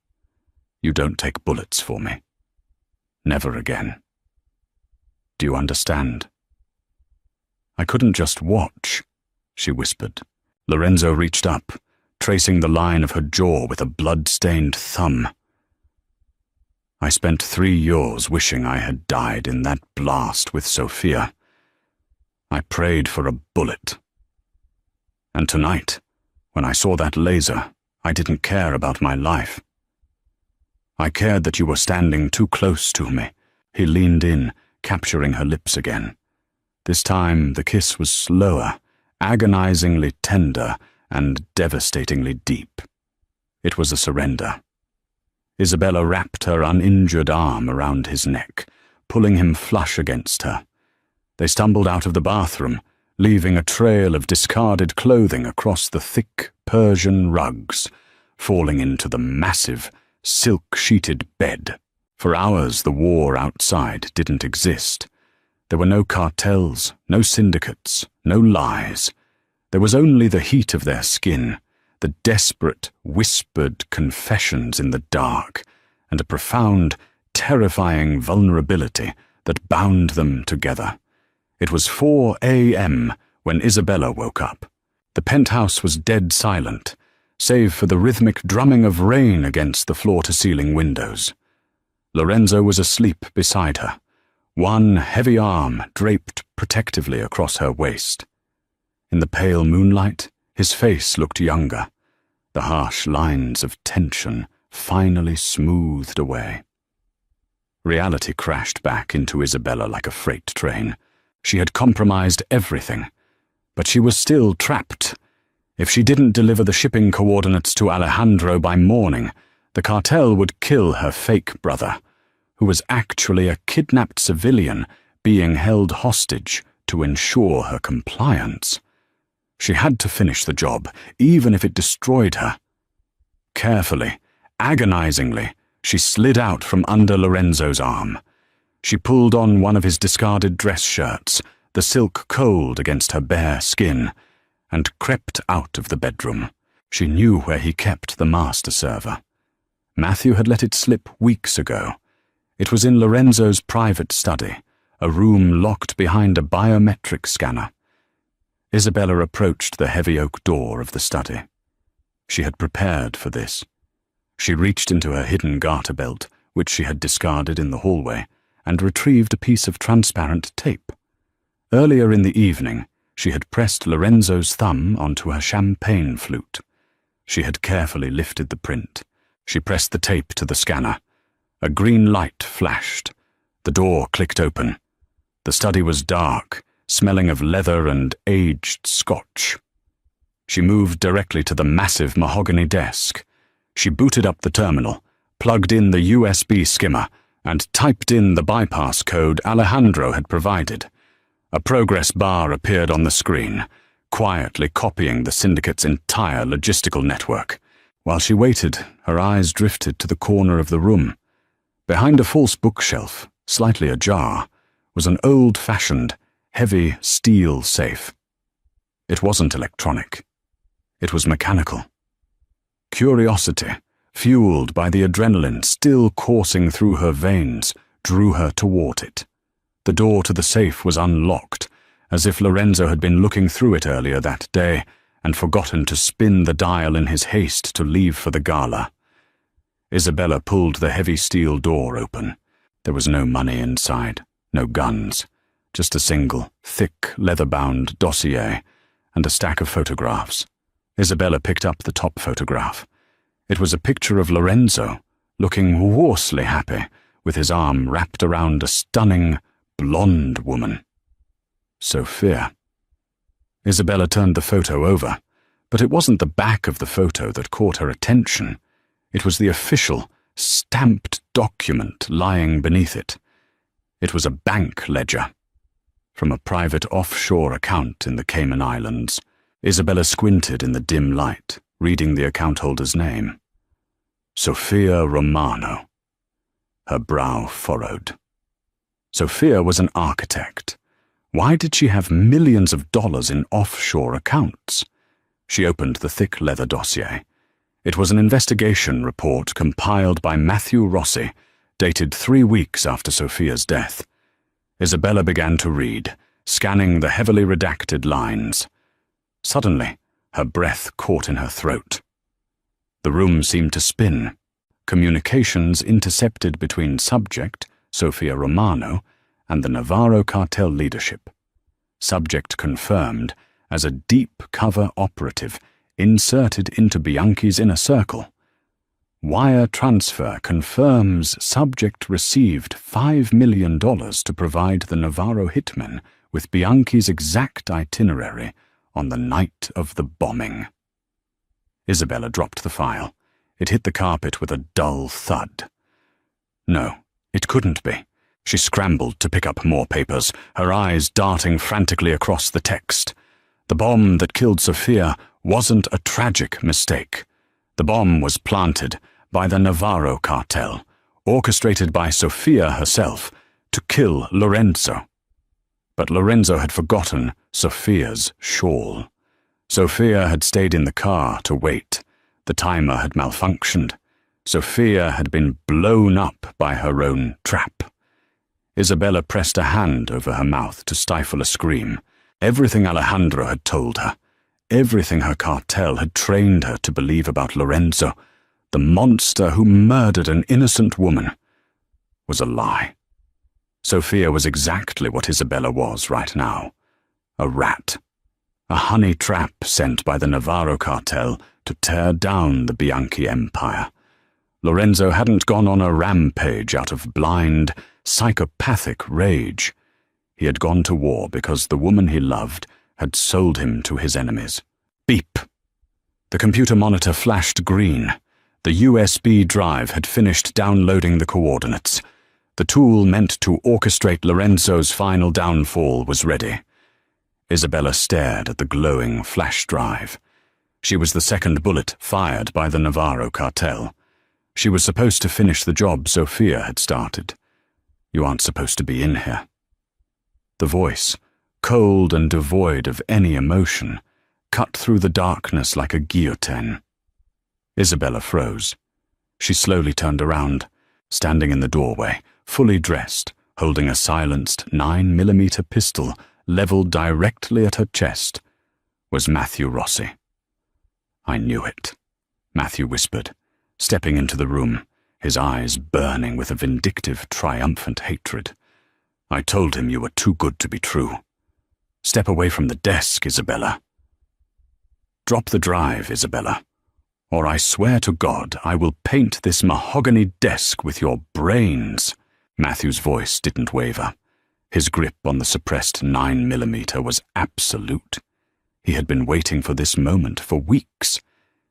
You don't take bullets for me. Never again. Do you understand?" "I couldn't just watch," she whispered. Lorenzo reached up, tracing the line of her jaw with a blood-stained thumb. "I spent 3 years wishing I had died in that blast with Sophia. I prayed for a bullet. And tonight, when I saw that laser, I didn't care about my life. I cared that you were standing too close to me." He leaned in, capturing her lips again. This time the kiss was slower, agonizingly tender, and devastatingly deep. It was a surrender. Isabella wrapped her uninjured arm around his neck, pulling him flush against her. They stumbled out of the bathroom, leaving a trail of discarded clothing across the thick Persian rugs, falling into the massive, silk-sheeted bed. For hours the war outside didn't exist. There were no cartels, no syndicates, no lies. There was only the heat of their skin, the desperate, whispered confessions in the dark, and a profound, terrifying vulnerability that bound them together. It was 4 a.m. when Isabella woke up. The penthouse was dead silent, save for the rhythmic drumming of rain against the floor-to-ceiling windows. Lorenzo was asleep beside her, one heavy arm draped protectively across her waist. In the pale moonlight, his face looked younger, the harsh lines of tension finally smoothed away. Reality crashed back into Isabella like a freight train. She had compromised everything, but she was still trapped. If she didn't deliver the shipping coordinates to Alejandro by morning, The cartel would kill her fake brother, who was actually a kidnapped civilian being held hostage to ensure her compliance. She had to finish the job, even if it destroyed her. Carefully, agonizingly, she slid out from under Lorenzo's arm. She pulled on one of his discarded dress shirts, the silk cold against her bare skin, and crept out of the bedroom. She knew where he kept the master server. Matthew had let it slip weeks ago. It was in Lorenzo's private study, a room locked behind a biometric scanner. Isabella approached the heavy oak door of the study. She had prepared for this. She reached into her hidden garter belt, which she had discarded in the hallway, and retrieved a piece of transparent tape. Earlier in the evening, she had pressed Lorenzo's thumb onto her champagne flute. She had carefully lifted the print. She pressed the tape to the scanner. A green light flashed. The door clicked open. The study was dark, smelling of leather and aged scotch. She moved directly to the massive mahogany desk. She booted up the terminal, plugged in the USB skimmer, and typed in the bypass code Alejandro had provided. A progress bar appeared on the screen, quietly copying the syndicate's entire logistical network. While she waited, her eyes drifted to the corner of the room. Behind a false bookshelf, slightly ajar, was an old-fashioned, heavy steel safe. It wasn't electronic. It was mechanical. Curiosity, fueled by the adrenaline still coursing through her veins, drew her toward it. The door to the safe was unlocked, as if Lorenzo had been looking through it earlier that day and forgotten to spin the dial in his haste to leave for the gala. Isabella pulled the heavy steel door open. There was no money inside, no guns, just a single, thick, leather-bound dossier and a stack of photographs. Isabella picked up the top photograph. It was a picture of Lorenzo, looking hoarsely happy, with his arm wrapped around a stunning, blonde woman. Sophia. Isabella turned the photo over, but it wasn't the back of the photo that caught her attention. It was the official, stamped document lying beneath it. It was a bank ledger. From a private offshore account in the Cayman Islands, Isabella squinted in the dim light, reading the account holder's name. Sophia Romano. Her brow furrowed. Sophia was an architect. Why did she have millions of dollars in offshore accounts? She opened the thick leather dossier. It was an investigation report compiled by Matthew Rossi, dated 3 weeks after Sophia's death. Isabella began to read, scanning the heavily redacted lines. Suddenly, her breath caught in her throat. The room seemed to spin. Communications intercepted between subject, Sophia Romano, and the Navarro cartel leadership. Subject confirmed as a deep-cover operative inserted into Bianchi's inner circle. Wire transfer confirms subject received $5 million to provide the Navarro hitmen with Bianchi's exact itinerary on the night of the bombing. Isabella dropped the file. It hit the carpet with a dull thud. No, it couldn't be. She scrambled to pick up more papers, her eyes darting frantically across the text. The bomb that killed Sophia wasn't a tragic mistake. The bomb was planted by the Navarro cartel, orchestrated by Sophia herself, to kill Lorenzo. But Lorenzo had forgotten Sophia's shawl. Sophia had stayed in the car to wait. The timer had malfunctioned. Sophia had been blown up by her own trap. Isabella pressed a hand over her mouth to stifle a scream. Everything Alejandro had told her, everything her cartel had trained her to believe about Lorenzo, the monster who murdered an innocent woman, was a lie. Sophia was exactly what Isabella was right now. A rat. A honey trap sent by the Navarro cartel to tear down the Bianchi empire. Lorenzo hadn't gone on a rampage out of blind, psychopathic rage. He had gone to war because the woman he loved had sold him to his enemies. Beep! The computer monitor flashed green. The USB drive had finished downloading the coordinates. The tool meant to orchestrate Lorenzo's final downfall was ready. Isabella stared at the glowing flash drive. She was the second bullet fired by the Navarro cartel. She was supposed to finish the job Sophia had started. You aren't supposed to be in here. The voice, cold and devoid of any emotion, cut through the darkness like a guillotine. Isabella froze. She slowly turned around, standing in the doorway, fully dressed, holding a silenced 9mm pistol leveled directly at her chest, was Matthew Rossi. "I knew it," Matthew whispered, stepping into the room, his eyes burning with a vindictive, triumphant hatred. "I told him you were too good to be true. Step away from the desk, Isabella. Drop the drive, Isabella, or I swear to God I will paint this mahogany desk with your brains." Matthew's voice didn't waver. His grip on the suppressed 9mm was absolute. He had been waiting for this moment for weeks.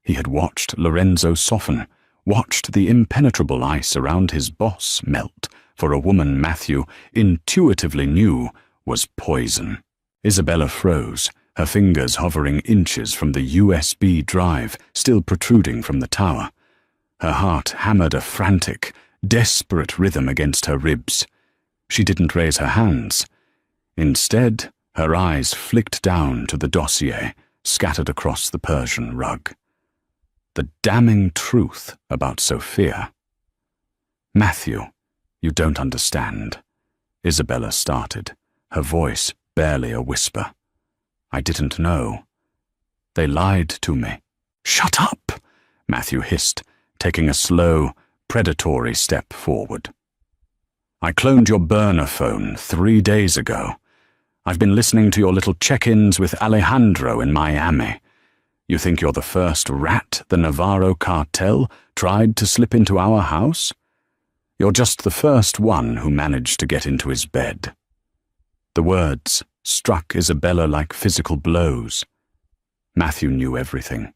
He had watched Lorenzo soften, watched the impenetrable ice around his boss melt for a woman Matthew intuitively knew was poison. Isabella froze, her fingers hovering inches from the USB drive still protruding from the tower. Her heart hammered a frantic, desperate rhythm against her ribs. She didn't raise her hands. Instead, her eyes flicked down to the dossier scattered across the Persian rug. The damning truth about Sophia. "Matthew, you don't understand," Isabella started, her voice barely a whisper. "I didn't know. They lied to me." "Shut up!" Matthew hissed, taking a slow, predatory step forward. "I cloned your burner phone 3 days ago. I've been listening to your little check-ins with Alejandro in Miami. You think you're the first rat the Navarro cartel tried to slip into our house? You're just the first one who managed to get into his bed." The words struck Isabella like physical blows. Matthew knew everything.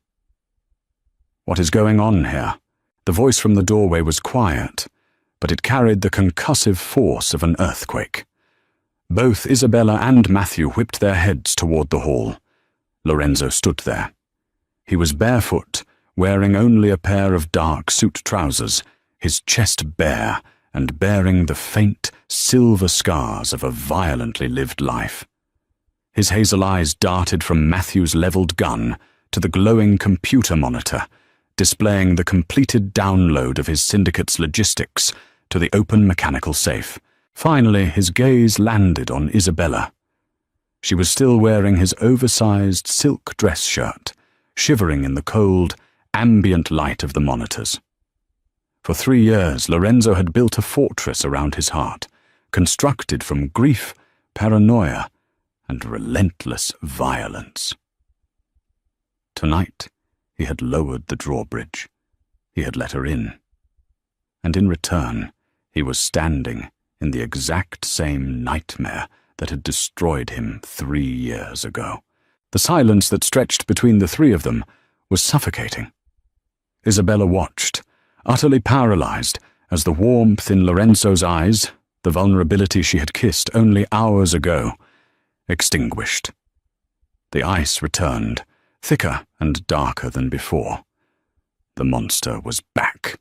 "What is going on here?" The voice from the doorway was quiet, but it carried the concussive force of an earthquake. Both Isabella and Matthew whipped their heads toward the hall. Lorenzo stood there. He was barefoot, wearing only a pair of dark suit trousers, his chest bare and bearing the faint, silver scars of a violently lived life. His hazel eyes darted from Matthew's leveled gun to the glowing computer monitor, displaying the completed download of his syndicate's logistics to the open mechanical safe. Finally, his gaze landed on Isabella. She was still wearing his oversized silk dress shirt, shivering in the cold, ambient light of the monitors. For 3 years, Lorenzo had built a fortress around his heart, constructed from grief, paranoia, and relentless violence. Tonight, he had lowered the drawbridge. He had let her in. And in return, he was standing in the exact same nightmare that had destroyed him 3 years ago. The silence that stretched between the three of them was suffocating. Isabella watched, utterly paralyzed, as the warmth in Lorenzo's eyes, the vulnerability she had kissed only hours ago, extinguished. The ice returned, thicker and darker than before. The monster was back.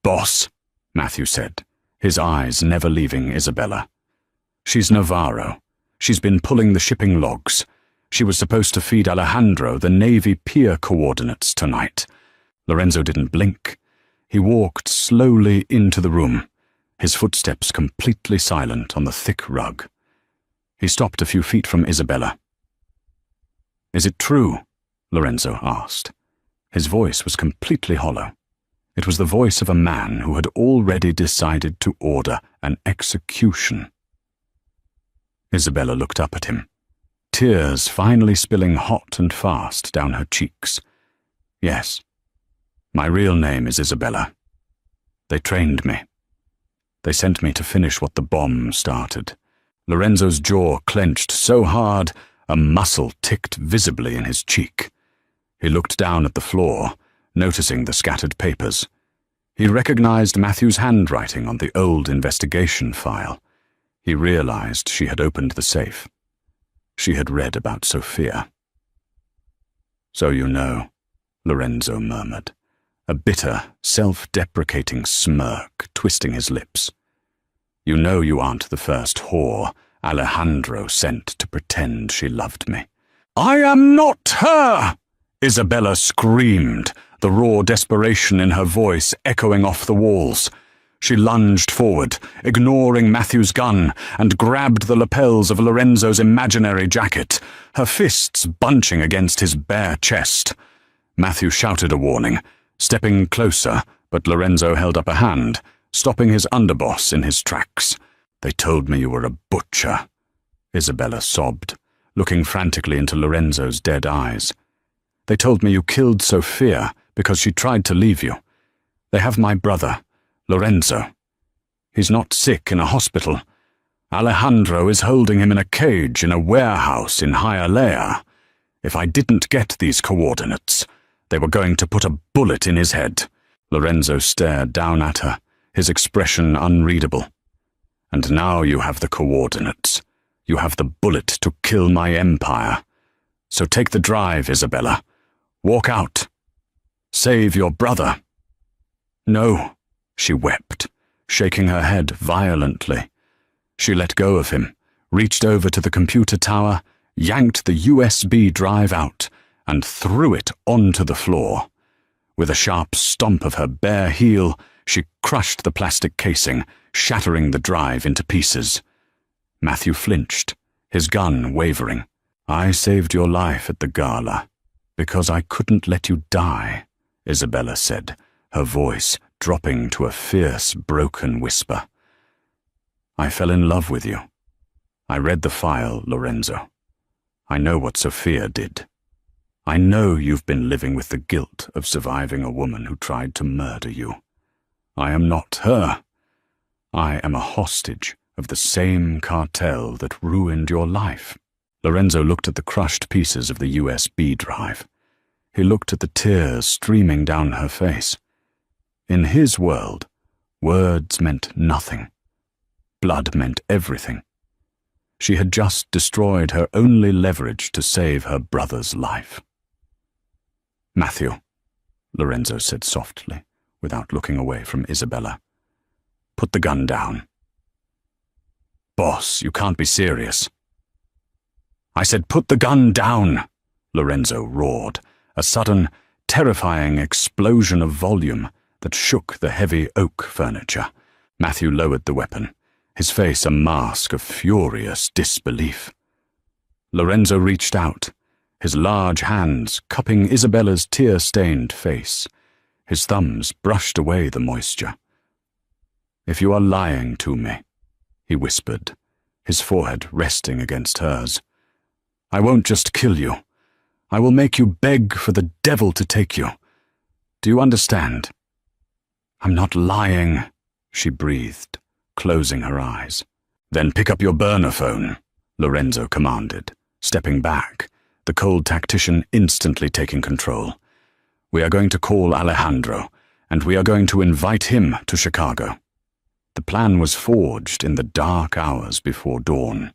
"Boss," Matthew said, his eyes never leaving Isabella. "She's Navarro. She's been pulling the shipping logs. She was supposed to feed Alejandro the Navy pier coordinates tonight." Lorenzo didn't blink. He walked slowly into the room, his footsteps completely silent on the thick rug. He stopped a few feet from Isabella. "Is it true?" Lorenzo asked. His voice was completely hollow. It was the voice of a man who had already decided to order an execution. Isabella looked up at him, tears finally spilling hot and fast down her cheeks. "Yes, my real name is Isabella. They trained me. They sent me to finish what the bomb started." Lorenzo's jaw clenched so hard, a muscle ticked visibly in his cheek. He looked down at the floor, noticing the scattered papers. He recognized Matthew's handwriting on the old investigation file. He realized she had opened the safe. She had read about Sophia. "So you know," Lorenzo murmured, a bitter, self-deprecating smirk twisting his lips. "You know you aren't the first whore Alejandro sent to pretend she loved me." "I am not her!" Isabella screamed, the raw desperation in her voice echoing off the walls. She lunged forward, ignoring Matthew's gun, and grabbed the lapels of Lorenzo's imaginary jacket, her fists bunching against his bare chest. Matthew shouted a warning, stepping closer, but Lorenzo held up a hand, stopping his underboss in his tracks. "They told me you were a butcher," Isabella sobbed, looking frantically into Lorenzo's dead eyes. "They told me you killed Sophia because she tried to leave you. They have my brother, Lorenzo. He's not sick in a hospital. Alejandro is holding him in a cage in a warehouse in Hialeah. If I didn't get these coordinates, they were going to put a bullet in his head." Lorenzo stared down at her, his expression unreadable. "And now you have the coordinates. You have the bullet to kill my empire. So take the drive, Isabella. Walk out. Save your brother." "No," she wept, shaking her head violently. She let go of him, reached over to the computer tower, yanked the USB drive out, and threw it onto the floor. With a sharp stomp of her bare heel, she crushed the plastic casing, shattering the drive into pieces. Matthew flinched, his gun wavering. "I saved your life at the gala because I couldn't let you die," Isabella said, her voice dropping to a fierce, broken whisper. "I fell in love with you. I read the file, Lorenzo. I know what Sophia did. I know you've been living with the guilt of surviving a woman who tried to murder you. I am not her. I am a hostage of the same cartel that ruined your life." Lorenzo looked at the crushed pieces of the USB drive. He looked at the tears streaming down her face. In his world, words meant nothing. Blood meant everything. She had just destroyed her only leverage to save her brother's life. "Matthew," Lorenzo said softly, without looking away from Isabella. "Put the gun down." "Boss, you can't be serious." "I said put the gun down," Lorenzo roared, a sudden, terrifying explosion of volume that shook the heavy oak furniture. Matthew lowered the weapon, his face a mask of furious disbelief. Lorenzo reached out, his large hands cupping Isabella's tear-stained face. His thumbs brushed away the moisture. "If you are lying to me," he whispered, his forehead resting against hers, "I won't just kill you. I will make you beg for the devil to take you. Do you understand?" "I'm not lying," she breathed, closing her eyes. "Then pick up your burner phone," Lorenzo commanded, stepping back, the cold tactician instantly taking control. "We are going to call Alejandro, and we are going to invite him to Chicago." The plan was forged in the dark hours before dawn.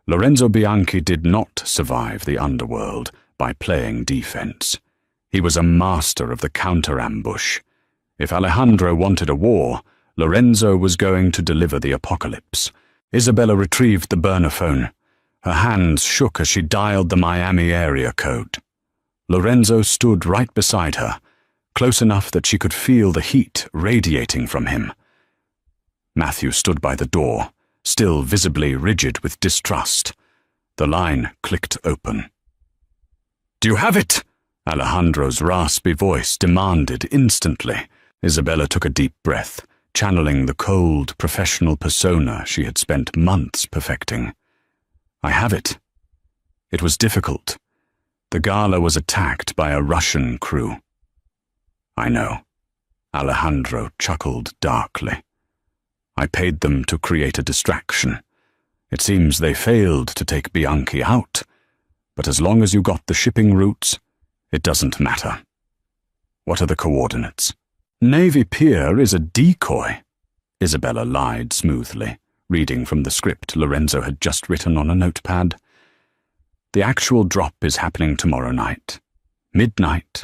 Lorenzo Bianchi did not survive the underworld by playing defense. He was a master of the counter-ambush. If Alejandro wanted a war, Lorenzo was going to deliver the apocalypse. Isabella retrieved the burner phone. Her hands shook as she dialed the Miami area code. Lorenzo stood right beside her, close enough that she could feel the heat radiating from him. Matthew stood by the door, still visibly rigid with distrust. The line clicked open. "Do you have it?" Alejandro's raspy voice demanded instantly. Isabella took a deep breath, channeling the cold, professional persona she had spent months perfecting. "I have it." It was difficult. The gala was attacked by a Russian crew. "I know." Alejandro chuckled darkly. "I paid them to create a distraction. It seems they failed to take Bianchi out, but as long as you got the shipping routes, it doesn't matter." What are the coordinates? Navy Pier is a decoy. Isabella lied smoothly, reading from the script Lorenzo had just written on a notepad. The actual drop is happening tomorrow night. Midnight.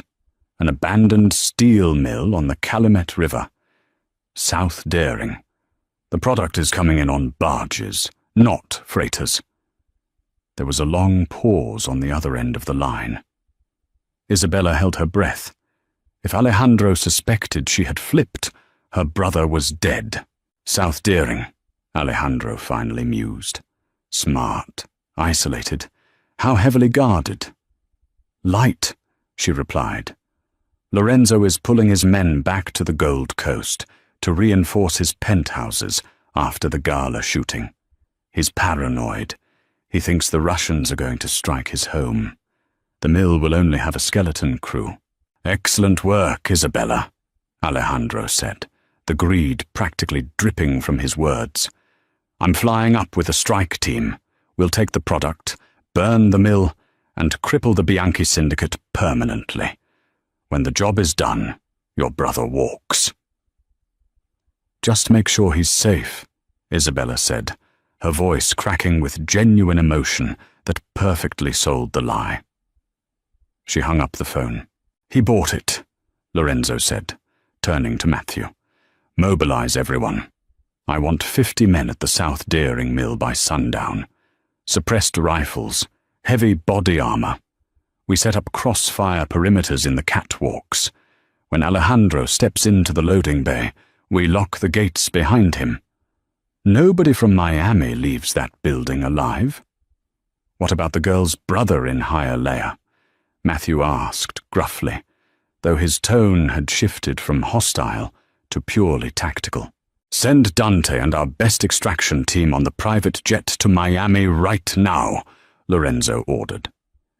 An abandoned steel mill on the Calumet River. South Daring. The product is coming in on barges, not freighters. There was a long pause on the other end of the line. Isabella held her breath. If Alejandro suspected she had flipped, her brother was dead. South Daring, Alejandro finally mused. Smart, isolated, how heavily guarded. Light, she replied. Lorenzo is pulling his men back to the Gold Coast to reinforce his penthouses after the gala shooting. He's paranoid. He thinks the Russians are going to strike his home. The mill will only have a skeleton crew. Excellent work, Isabella, Alejandro said, the greed practically dripping from his words. I'm flying up with a strike team. We'll take the product, burn the mill, and cripple the Bianchi syndicate permanently. When the job is done, your brother walks. Just make sure he's safe, Isabella said, her voice cracking with genuine emotion that perfectly sold the lie. She hung up the phone. He bought it, Lorenzo said, turning to Matthew. Mobilize everyone. I want 50 men at the South Daring mill by sundown. Suppressed rifles, heavy body armor. We set up crossfire perimeters in the catwalks. When Alejandro steps into the loading bay, we lock the gates behind him. Nobody from Miami leaves that building alive. What about the girl's brother in Hialeah? Matthew asked gruffly, though his tone had shifted from hostile to purely tactical. Send Dante and our best extraction team on the private jet to Miami right now, Lorenzo ordered.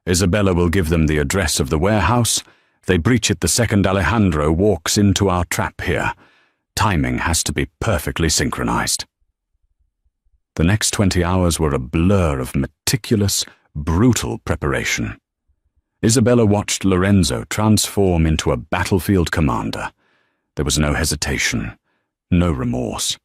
Isabella will give them the address of the warehouse. If they breach it the second Alejandro walks into our trap here. Timing has to be perfectly synchronized. The next 20 hours were a blur of meticulous, brutal preparation. Isabella watched Lorenzo transform into a battlefield commander. There was no hesitation, no remorse.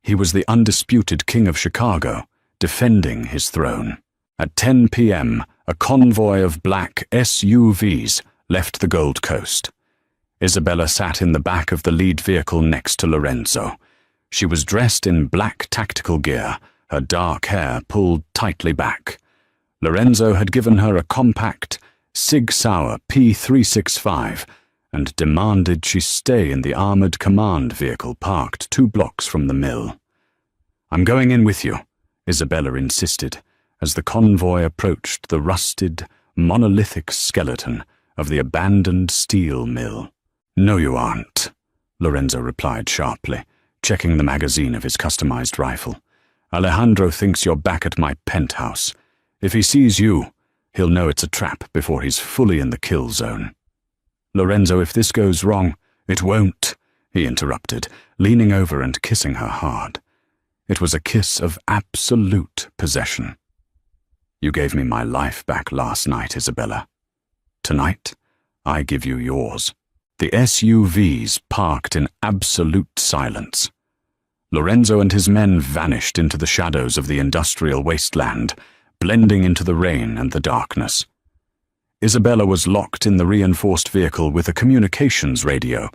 He was the undisputed king of Chicago, defending his throne. At 10 p.m., a convoy of black SUVs left the Gold Coast. Isabella sat in the back of the lead vehicle next to Lorenzo. She was dressed in black tactical gear, her dark hair pulled tightly back. Lorenzo had given her a compact Sig Sauer P365 and demanded she stay in the armored command vehicle parked 2 blocks from the mill. I'm going in with you, Isabella insisted, as the convoy approached the rusted, monolithic skeleton of the abandoned steel mill. No, you aren't, Lorenzo replied sharply, checking the magazine of his customized rifle. Alejandro thinks you're back at my penthouse. If he sees you, he'll know it's a trap before he's fully in the kill zone. Lorenzo, if this goes wrong, it won't, he interrupted, leaning over and kissing her hard. It was a kiss of absolute possession. You gave me my life back last night, Isabella. Tonight, I give you yours. The SUVs parked in absolute silence. Lorenzo and his men vanished into the shadows of the industrial wasteland, blending into the rain and the darkness. Isabella was locked in the reinforced vehicle with a communications radio,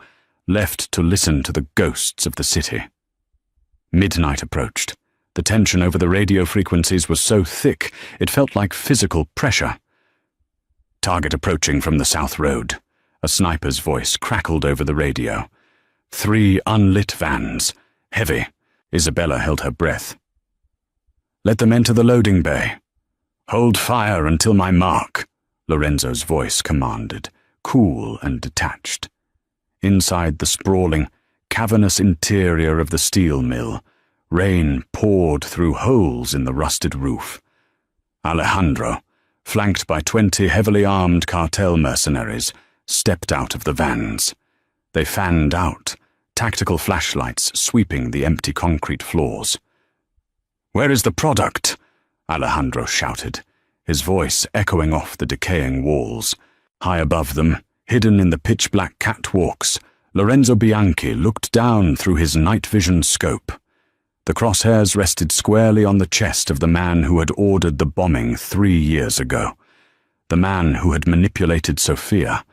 left to listen to the ghosts of the city. Midnight approached. The tension over the radio frequencies was so thick it felt like physical pressure. Target approaching from the South Road. A sniper's voice crackled over the radio. 3 unlit vans. Heavy. Isabella held her breath. Let them enter the loading bay. Hold fire until my mark, Lorenzo's voice commanded, cool and detached. Inside the sprawling, cavernous interior of the steel mill, rain poured through holes in the rusted roof. Alejandro, flanked by 20 heavily armed cartel mercenaries, stepped out of the vans. They fanned out, tactical flashlights sweeping the empty concrete floors. Where is the product? Alejandro shouted, his voice echoing off the decaying walls. High above them, Hidden in the pitch-black catwalks, Lorenzo Bianchi looked down through his night vision scope. The crosshairs rested squarely on the chest of the man who had ordered the bombing 3 years ago. The man who had manipulated Sophia.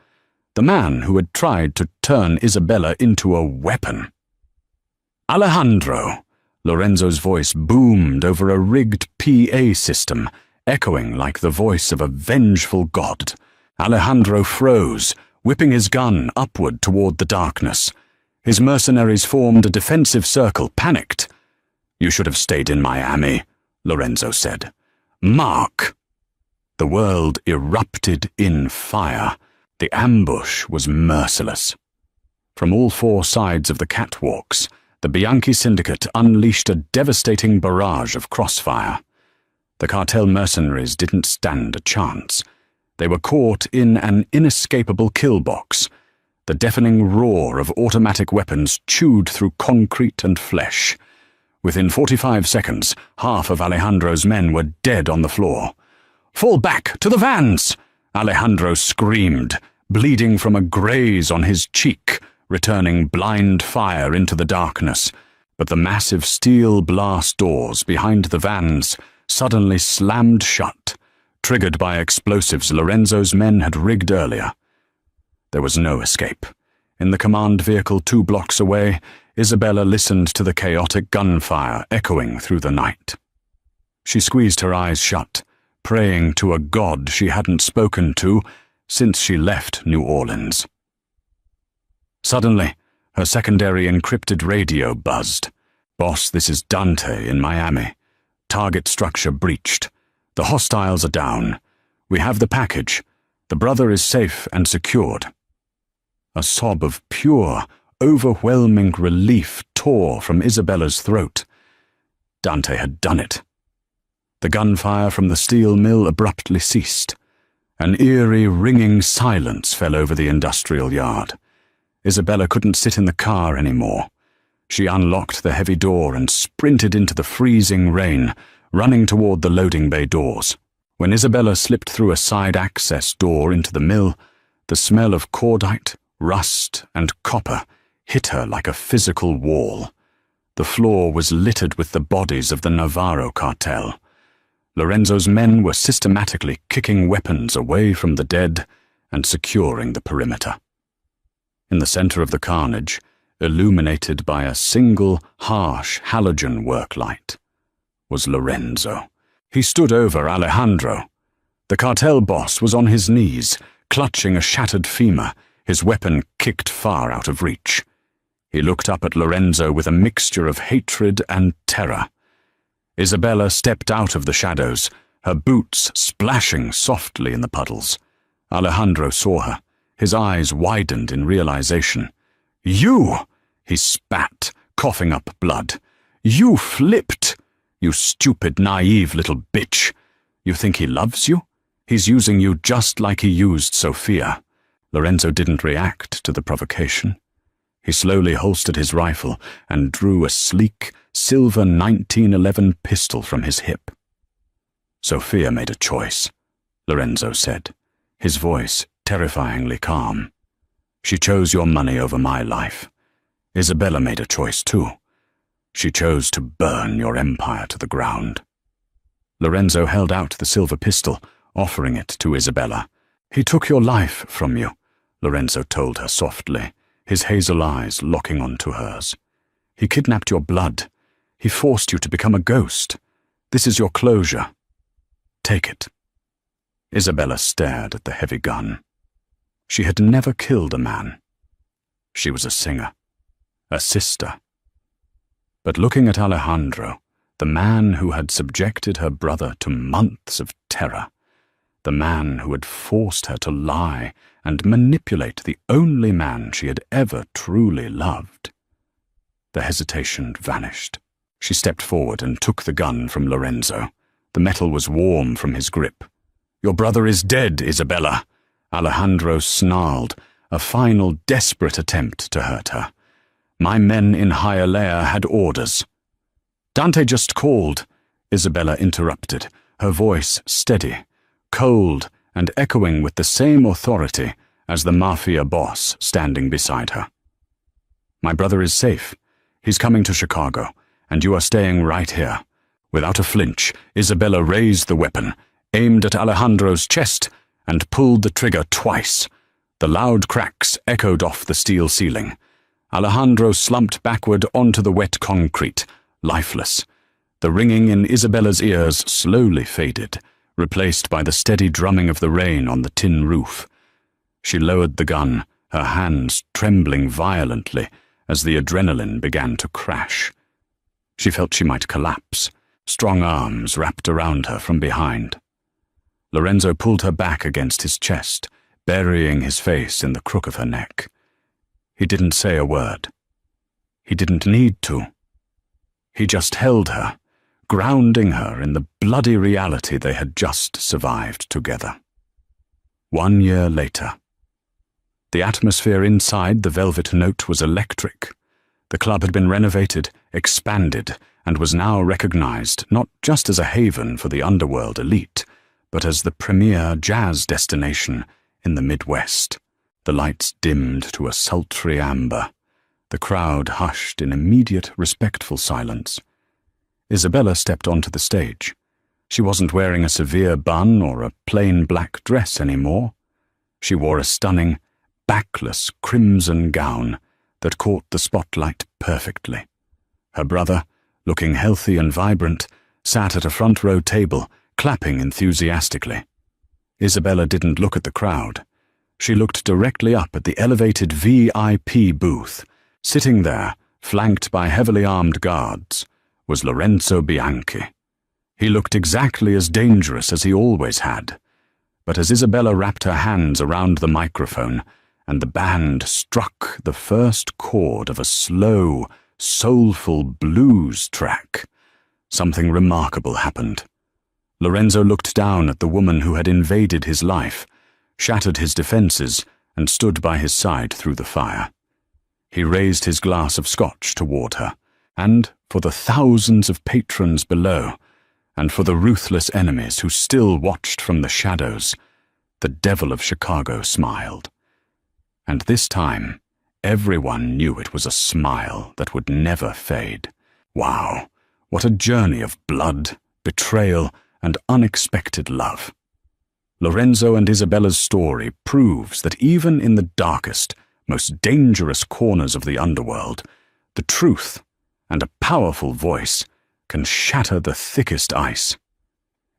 The man who had tried to turn Isabella into a weapon. "Alejandro!" Lorenzo's voice boomed over a rigged PA system, echoing like the voice of a vengeful god. Alejandro froze, whipping his gun upward toward the darkness. His mercenaries formed a defensive circle, panicked. "You should have stayed in Miami," Lorenzo said. "Mark!" The world erupted in fire. The ambush was merciless. From all 4 sides of the catwalks, the Bianchi syndicate unleashed a devastating barrage of crossfire. The cartel mercenaries didn't stand a chance. They were caught in an inescapable kill box. The deafening roar of automatic weapons chewed through concrete and flesh. Within 45 seconds, half of Alejandro's men were dead on the floor. "Fall back, to the vans!" Alejandro screamed, bleeding from a graze on his cheek, returning blind fire into the darkness. But the massive steel blast doors behind the vans suddenly slammed shut, triggered by explosives Lorenzo's men had rigged earlier. There was no escape. In the command vehicle 2 blocks away, Isabella listened to the chaotic gunfire echoing through the night. She squeezed her eyes shut, praying to a god she hadn't spoken to since she left New Orleans. Suddenly, her secondary encrypted radio buzzed. "Boss, this is Dante in Miami. Target structure breached. The hostiles are down. We have the package. The brother is safe and secured." A sob of pure, overwhelming relief tore from Isabella's throat. Dante had done it. The gunfire from the steel mill abruptly ceased. An eerie, ringing silence fell over the industrial yard. Isabella couldn't sit in the car anymore. She unlocked the heavy door and sprinted into the freezing rain, running toward the loading bay doors. When Isabella slipped through a side access door into the mill, the smell of cordite, rust, and copper hit her like a physical wall. The floor was littered with the bodies of the Navarro cartel. Lorenzo's men were systematically kicking weapons away from the dead and securing the perimeter. In the center of the carnage, illuminated by a single harsh halogen work light, was Lorenzo. He stood over Alejandro. The cartel boss was on his knees, clutching a shattered femur, his weapon kicked far out of reach. He looked up at Lorenzo with a mixture of hatred and terror. Isabella stepped out of the shadows, her boots splashing softly in the puddles. Alejandro saw her. His eyes widened in realization. "You!" he spat, coughing up blood. "You flipped! You stupid, naive little bitch! You think he loves you? He's using you just like he used Sophia." Lorenzo didn't react to the provocation. He slowly holstered his rifle and drew a sleek, silver 1911 pistol from his hip. "Sophia made a choice," Lorenzo said, his voice terrifyingly calm. "She chose your money over my life. Isabella made a choice too. She chose to burn your empire to the ground." Lorenzo held out the silver pistol, offering it to Isabella. "He took your life from you," Lorenzo told her softly, his hazel eyes locking onto hers. "He kidnapped your blood. He forced you to become a ghost. This is your closure. Take it." Isabella stared at the heavy gun. She had never killed a man. She was a singer, a sister. But looking at Alejandro, the man who had subjected her brother to months of terror, the man who had forced her to lie and manipulate the only man she had ever truly loved, the hesitation vanished. She stepped forward and took the gun from Lorenzo. The metal was warm from his grip. "Your brother is dead, Isabella," Alejandro snarled, a final desperate attempt to hurt her. "My men in Hialeah had orders." "Dante just called," Isabella interrupted, her voice steady, cold and echoing with the same authority as the Mafia boss standing beside her. "My brother is safe. He's coming to Chicago, and you are staying right here." Without a flinch, Isabella raised the weapon, aimed at Alejandro's chest, and pulled the trigger twice. The loud cracks echoed off the steel ceiling. Alejandro slumped backward onto the wet concrete, lifeless. The ringing in Isabella's ears slowly faded, replaced by the steady drumming of the rain on the tin roof. She lowered the gun, her hands trembling violently as the adrenaline began to crash. She felt she might collapse, strong arms wrapped around her from behind. Lorenzo pulled her back against his chest, burying his face in the crook of her neck. He didn't say a word. He didn't need to. He just held her, grounding her in the bloody reality they had just survived together. 1 year later. The atmosphere inside the Velvet Note was electric. The club had been renovated, expanded, and was now recognized not just as a haven for the underworld elite, but as the premier jazz destination in the Midwest. The lights dimmed to a sultry amber. The crowd hushed in immediate, respectful silence. Isabella stepped onto the stage. She wasn't wearing a severe bun or a plain black dress anymore. She wore a stunning, backless crimson gown that caught the spotlight perfectly. Her brother, looking healthy and vibrant, sat at a front-row table, clapping enthusiastically. Isabella didn't look at the crowd. She looked directly up at the elevated VIP booth. Sitting there, flanked by heavily armed guards, was Lorenzo Bianchi. He looked exactly as dangerous as he always had. But as Isabella wrapped her hands around the microphone, and the band struck the first chord of a slow, soulful blues track, something remarkable happened. Lorenzo looked down at the woman who had invaded his life, shattered his defenses, and stood by his side through the fire. He raised his glass of scotch toward her, and for the thousands of patrons below, and for the ruthless enemies who still watched from the shadows, the Devil of Chicago smiled. And this time, everyone knew it was a smile that would never fade. Wow, what a journey of blood, betrayal, and unexpected love. Lorenzo and Isabella's story proves that even in the darkest, most dangerous corners of the underworld, the truth and a powerful voice can shatter the thickest ice.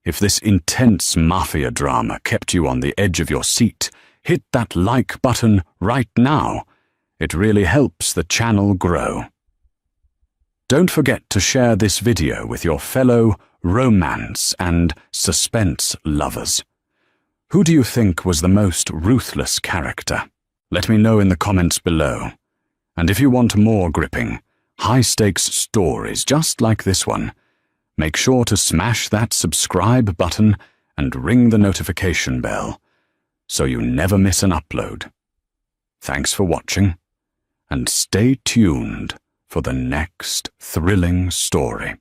If this intense mafia drama kept you on the edge of your seat, hit that like button right now. It really helps the channel grow. Don't forget to share this video with your fellow romance and suspense lovers. Who do you think was the most ruthless character? Let me know in the comments below. And if you want more gripping, high-stakes stories just like this one, make sure to smash that subscribe button and ring the notification bell so you never miss an upload. Thanks for watching, and stay tuned for the next thrilling story.